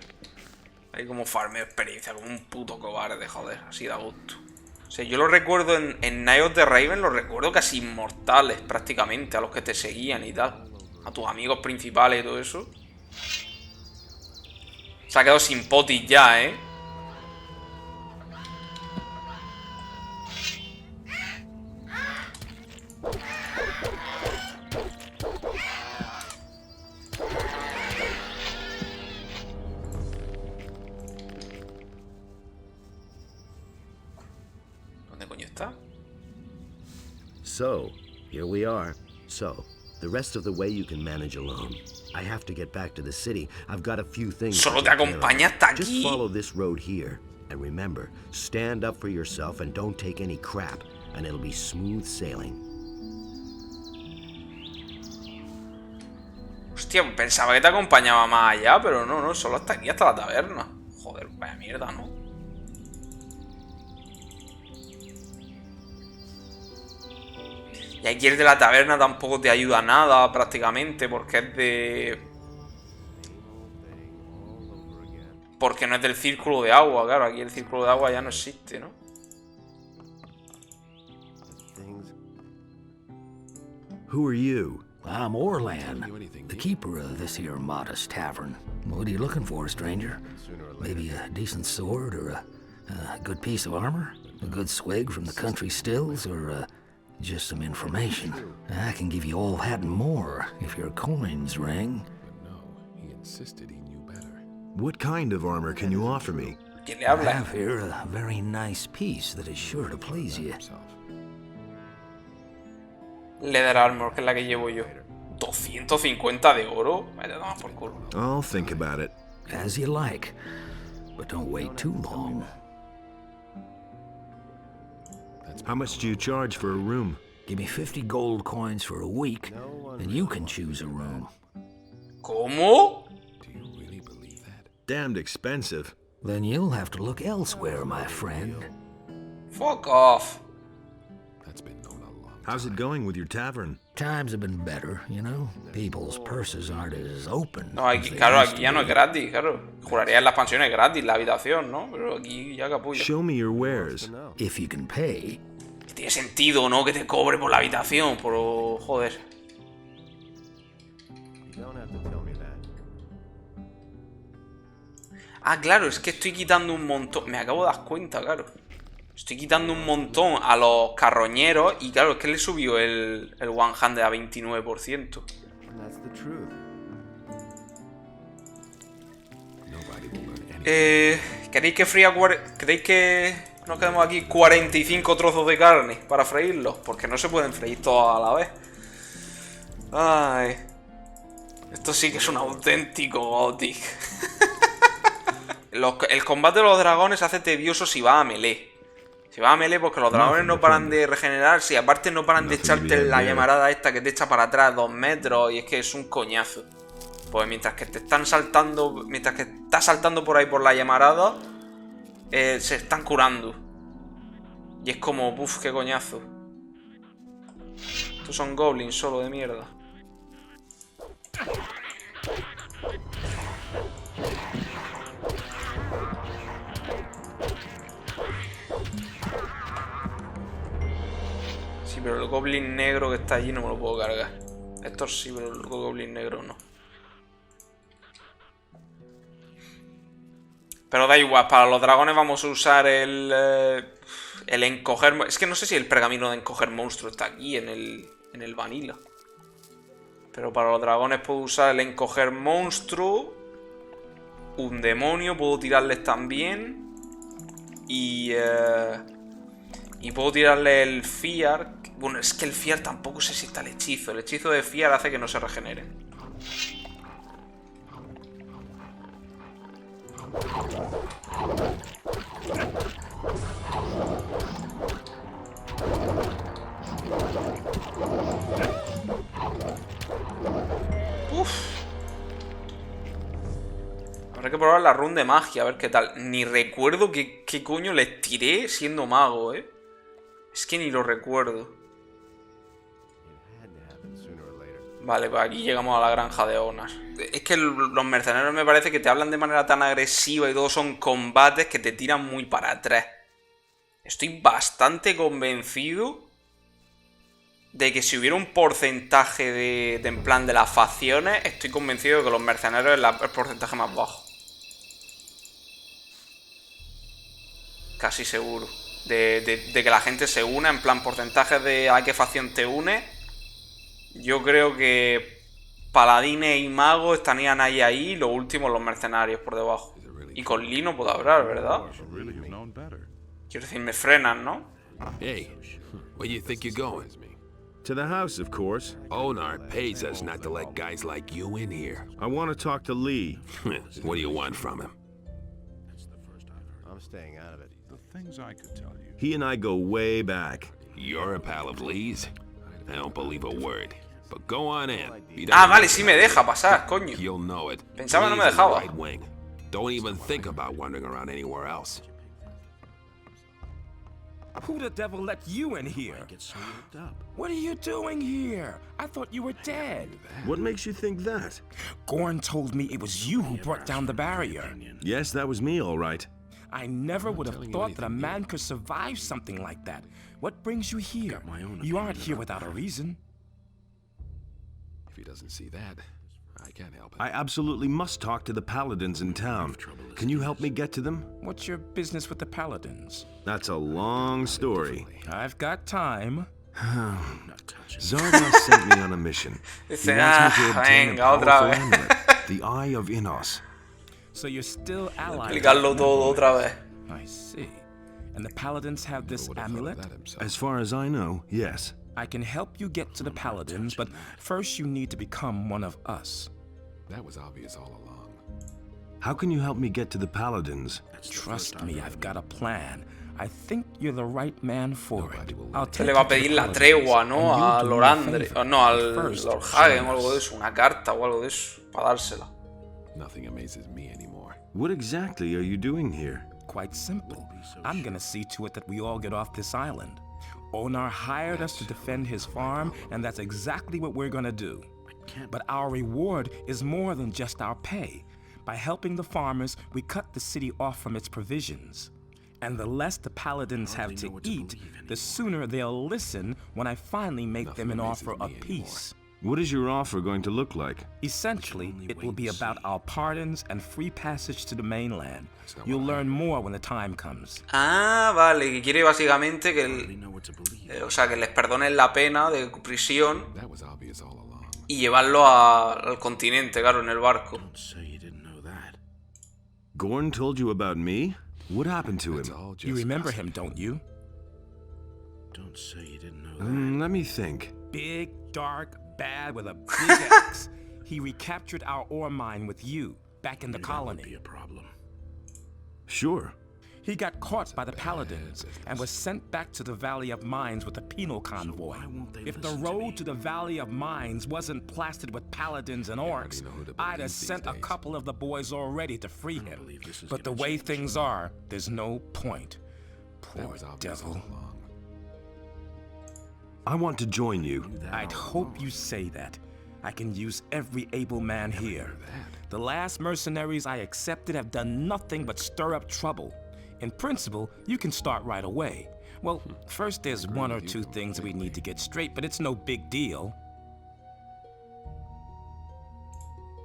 Hay como farmeo experiencia, como un puto cobarde, joder. Así da gusto. O sea, yo lo recuerdo en Night of the Raven, los recuerdo casi inmortales, prácticamente, a los que te seguían y tal. A tus amigos principales y todo eso. Se ha quedado sin potis ya, ¿eh? ¿Dónde coño está? So, here we are. So, the rest of the way you can manage alone. I have to get back to the city. I've got a few things. Solo te acompaña hasta aquí. Just follow this road here. And remember, stand up for yourself and don't take any crap, and it'll be smooth sailing. Hostia, pensaba que te acompañaba más allá, pero no, solo hasta aquí, hasta la taberna. Joder, vaya mierda, ¿no? Y aquí el de la taberna tampoco te ayuda a nada, prácticamente, porque es de... porque no es del círculo de agua, claro, aquí el círculo de agua ya no existe, ¿no? Who are you? I'm Orlan, the keeper of this here modest tavern. What are you looking for, stranger? Maybe a decent sword, or a good piece of armor? A good swig from the country stills, or just some information? I can give you all that and more, if your coins ring. He insisted he knew better. What kind of armor can you offer me? I have here a very nice piece that is sure to please you. Leather Armor, que es la que llevo yo. 250 de oro. Vaya, toma por culo. I'll think about it. As you like, but don't wait too long. How much do you charge for a room? Give me 50 gold coins for a week, and you can choose a room. ¿Cómo? Damned expensive. Then you'll have to look elsewhere, my friend. Fuck off. That's been going on long How's it going with your tavern? Times have been better, you know. People's purses aren't as open. No, aquí, claro, aquí ya no es gratis, claro. Juraría en la expansión es gratis la habitación, ¿no? Pero aquí ya capullo. Show me your wares. If you can pay. Tiene sentido, ¿no? Que te cobre por la habitación, por joder. Ah, claro, es que estoy quitando un montón. Me acabo de dar cuenta, claro. Estoy quitando un montón a los carroñeros. Y claro, es que le subió el one hand a 29%. ¿Queréis que nos quedemos aquí 45 trozos de carne para freírlos? Porque no se pueden freír todos a la vez. Ay. Esto sí que es un auténtico Gothic. El combate de los dragones se hace tedioso si va a melee. Si va a melee porque los dragones no paran de regenerarse y aparte no paran de echarte la llamarada esta que te echa para atrás 2 metros y es que es un coñazo. Pues mientras que te están saltando, mientras que estás saltando por ahí por la llamarada, se están curando. Y es como, uff, qué coñazo. Estos son goblins solo de mierda. Sí, pero el goblin negro que está allí no me lo puedo cargar. Estos sí, pero el goblin negro no. Pero da igual, para los dragones vamos a usar el encoger... Es que no sé si el pergamino de encoger monstruo está aquí en el vanilla. Pero para los dragones puedo usar el encoger monstruo. Un demonio, puedo tirarles también. Y puedo tirarle el Fear. Bueno, es que el Fear tampoco sé si está el hechizo. El hechizo de Fear hace que no se regenere. Uff. Habrá que probar la run de magia, a ver qué tal. Ni recuerdo qué coño les tiré siendo mago, ¿eh? Es que ni lo recuerdo. Vale, pues aquí llegamos a la granja de Onas. Es que los mercenarios me parece que te hablan de manera tan agresiva y todos son combates que te tiran muy para atrás. Estoy bastante convencido de que si hubiera un porcentaje de en plan de las facciones, estoy convencido de que los mercenarios es el porcentaje más bajo. Casi seguro. De que la gente se una, en plan porcentajes de a qué facción te une. Yo creo que paladines y magos estarían ahí, los últimos los mercenarios por debajo. Y con Lee no puedo hablar, ¿verdad? Quiero decir, me frenan, ¿no? Hey, where you think you're going? To the house, of course. Onar pays us not to let guys like you in here. I want to talk to Lee. What do you want from him? I'm staying out of it. The things I could tell you. He and I go way back. You're a pal of Lee's? I don't believe a word. But go on in. Ah, vale, sí me deja pasar, coño. You'll know it. Pensaba que no me dejaba. Right wing. Don't even think about wandering around anywhere else. Who the devil let you in here? I get so worked up. What are you doing here? I thought you were dead. What makes you think that? Gorn told me it was you who brought down the barrier. Yes, that was me, all right. I never would have thought that a man could survive something like that. What brings you here? You aren't here without a reason. If he doesn't see that, I can't help it. I absolutely must talk to the paladins in town. Can you help me get to them? What's your business with the paladins? That's a long story. I've got time. Zardoz sent me on a mission. He wants me to obtain a powerful amulet, the Eye of Innos. So you're still allied. Explicarlo todo otra vez. I see. And the paladins have this amulet? As far as I know, yes. I can help you get to the paladins, but first you need to become one of us. That was obvious all along. How can you help me get to the paladins? Trust me, I've got a plan. I think you're the right man for it. Se le va a pedir la tregua, ¿no? A Lorandre. No, al Lord Hagen o algo de eso. Una carta o algo de eso. Para dársela. Nothing amazes me anymore. What exactly are you doing here? Quite simple. I'm gonna see to it that we all get off this island. Onar hired us to defend his farm, and that's exactly what we're gonna do. But our reward is more than just our pay. By helping the farmers, we cut the city off from its provisions. And the less the paladins have to eat, the sooner they'll listen when I finally make them an offer of peace. What is your offer going to look like? Essentially, it will be about our pardons and free passage to the mainland. You'll learn more when the time comes. Ah, vale, que quiere básicamente que o sea, que les perdonen la pena de prisión y llevarlo al continente, claro, en el barco. Gorn told you about me? What happened to him? You remember him, don't you? Don't say you didn't know that. Let me think. Big, dark, bad with a big axe. He recaptured our ore mine with you, back in the colony. That would be a problem. Sure. He got caught by the paladins and was sent back to the Valley of Mines with a penal convoy. If the road to the Valley of Mines wasn't plastered with paladins and orcs, I'd have sent a couple of the boys already to free him. But the way things are, there's no point. Poor devil. I want to join you. I'd hope you say that. I can use every able man here. The last mercenaries I accepted have done nothing but stir up trouble. In principle, you can start right away. Well, first there's one or two things we need to get straight, but it's no big deal.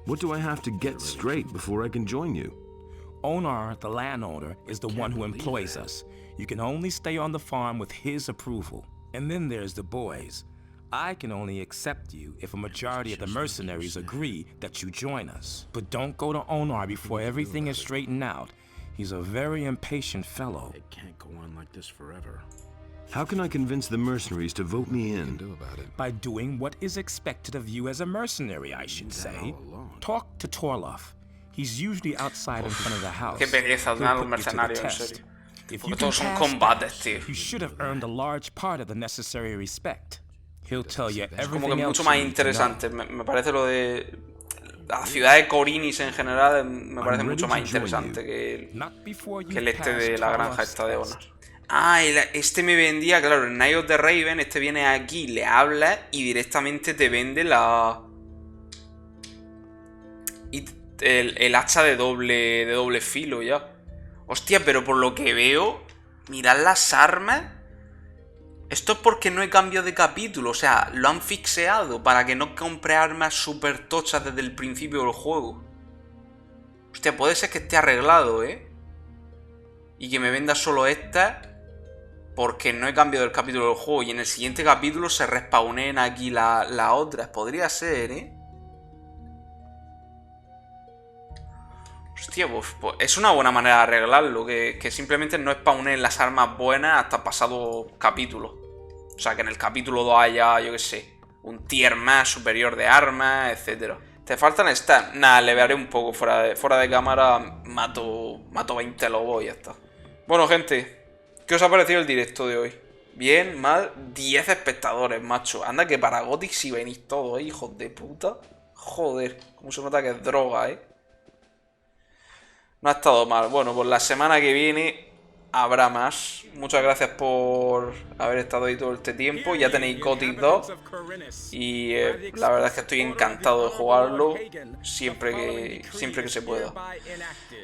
What do I have to get straight before I can join you? Onar, the landowner, is the one who employs us. You can only stay on the farm with his approval. And then there's the boys. I can only accept you if a majority of the mercenaries agree that you join us. But don't go to Onar before everything is straightened out. He's a very impatient fellow. It can't go on like this forever. How can I convince the mercenaries to vote me in? By doing what is expected of you as a mercenary, I should say. Talk to Torloff. He's usually outside in front of the house. Qué pereza de un mercenario, en serio. Porque todos son combates, tío. You should have earned a large part of the necessary respect. He'll tell you Es como everything que else mucho más you need to know. interesante. Me parece lo de la ciudad de Khorinis en general me parece mucho más interesante que el este de la granja esta de Onar. Ah, este me vendía, claro, en Night of the Raven, este viene aquí, le habla y directamente te vende el hacha de doble filo ya. Hostia, pero por lo que veo, mirad las armas. Esto es porque no he cambiado de capítulo, o sea, lo han fixeado para que no compre armas super tochas desde el principio del juego. Hostia, puede ser que esté arreglado, y que me venda solo esta porque no he cambiado el capítulo del juego y en el siguiente capítulo se respawnen aquí las otras. Podría ser, Hostia, pues es una buena manera de arreglarlo, que simplemente no spawnen las armas buenas hasta pasado capítulo. O sea, que en el capítulo 2 haya, yo qué sé, un tier más superior de armas, etc. ¿Te faltan stats? Nada, le veré un poco fuera de cámara, mato 20 lobos y ya está. Bueno, gente, ¿qué os ha parecido el directo de hoy? Bien, mal, 10 espectadores, macho. Anda que para Gothic si venís todos, hijos de puta. Joder, cómo se nota que es droga, No ha estado mal. Bueno, pues la semana que viene habrá más. Muchas gracias por haber estado ahí todo este tiempo. Ya tenéis Gothic 2. Y la verdad es que estoy encantado de jugarlo siempre que se pueda.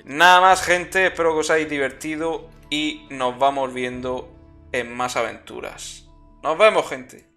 Nada más, gente. Espero que os hayáis divertido. Y nos vamos viendo en más aventuras. Nos vemos, gente.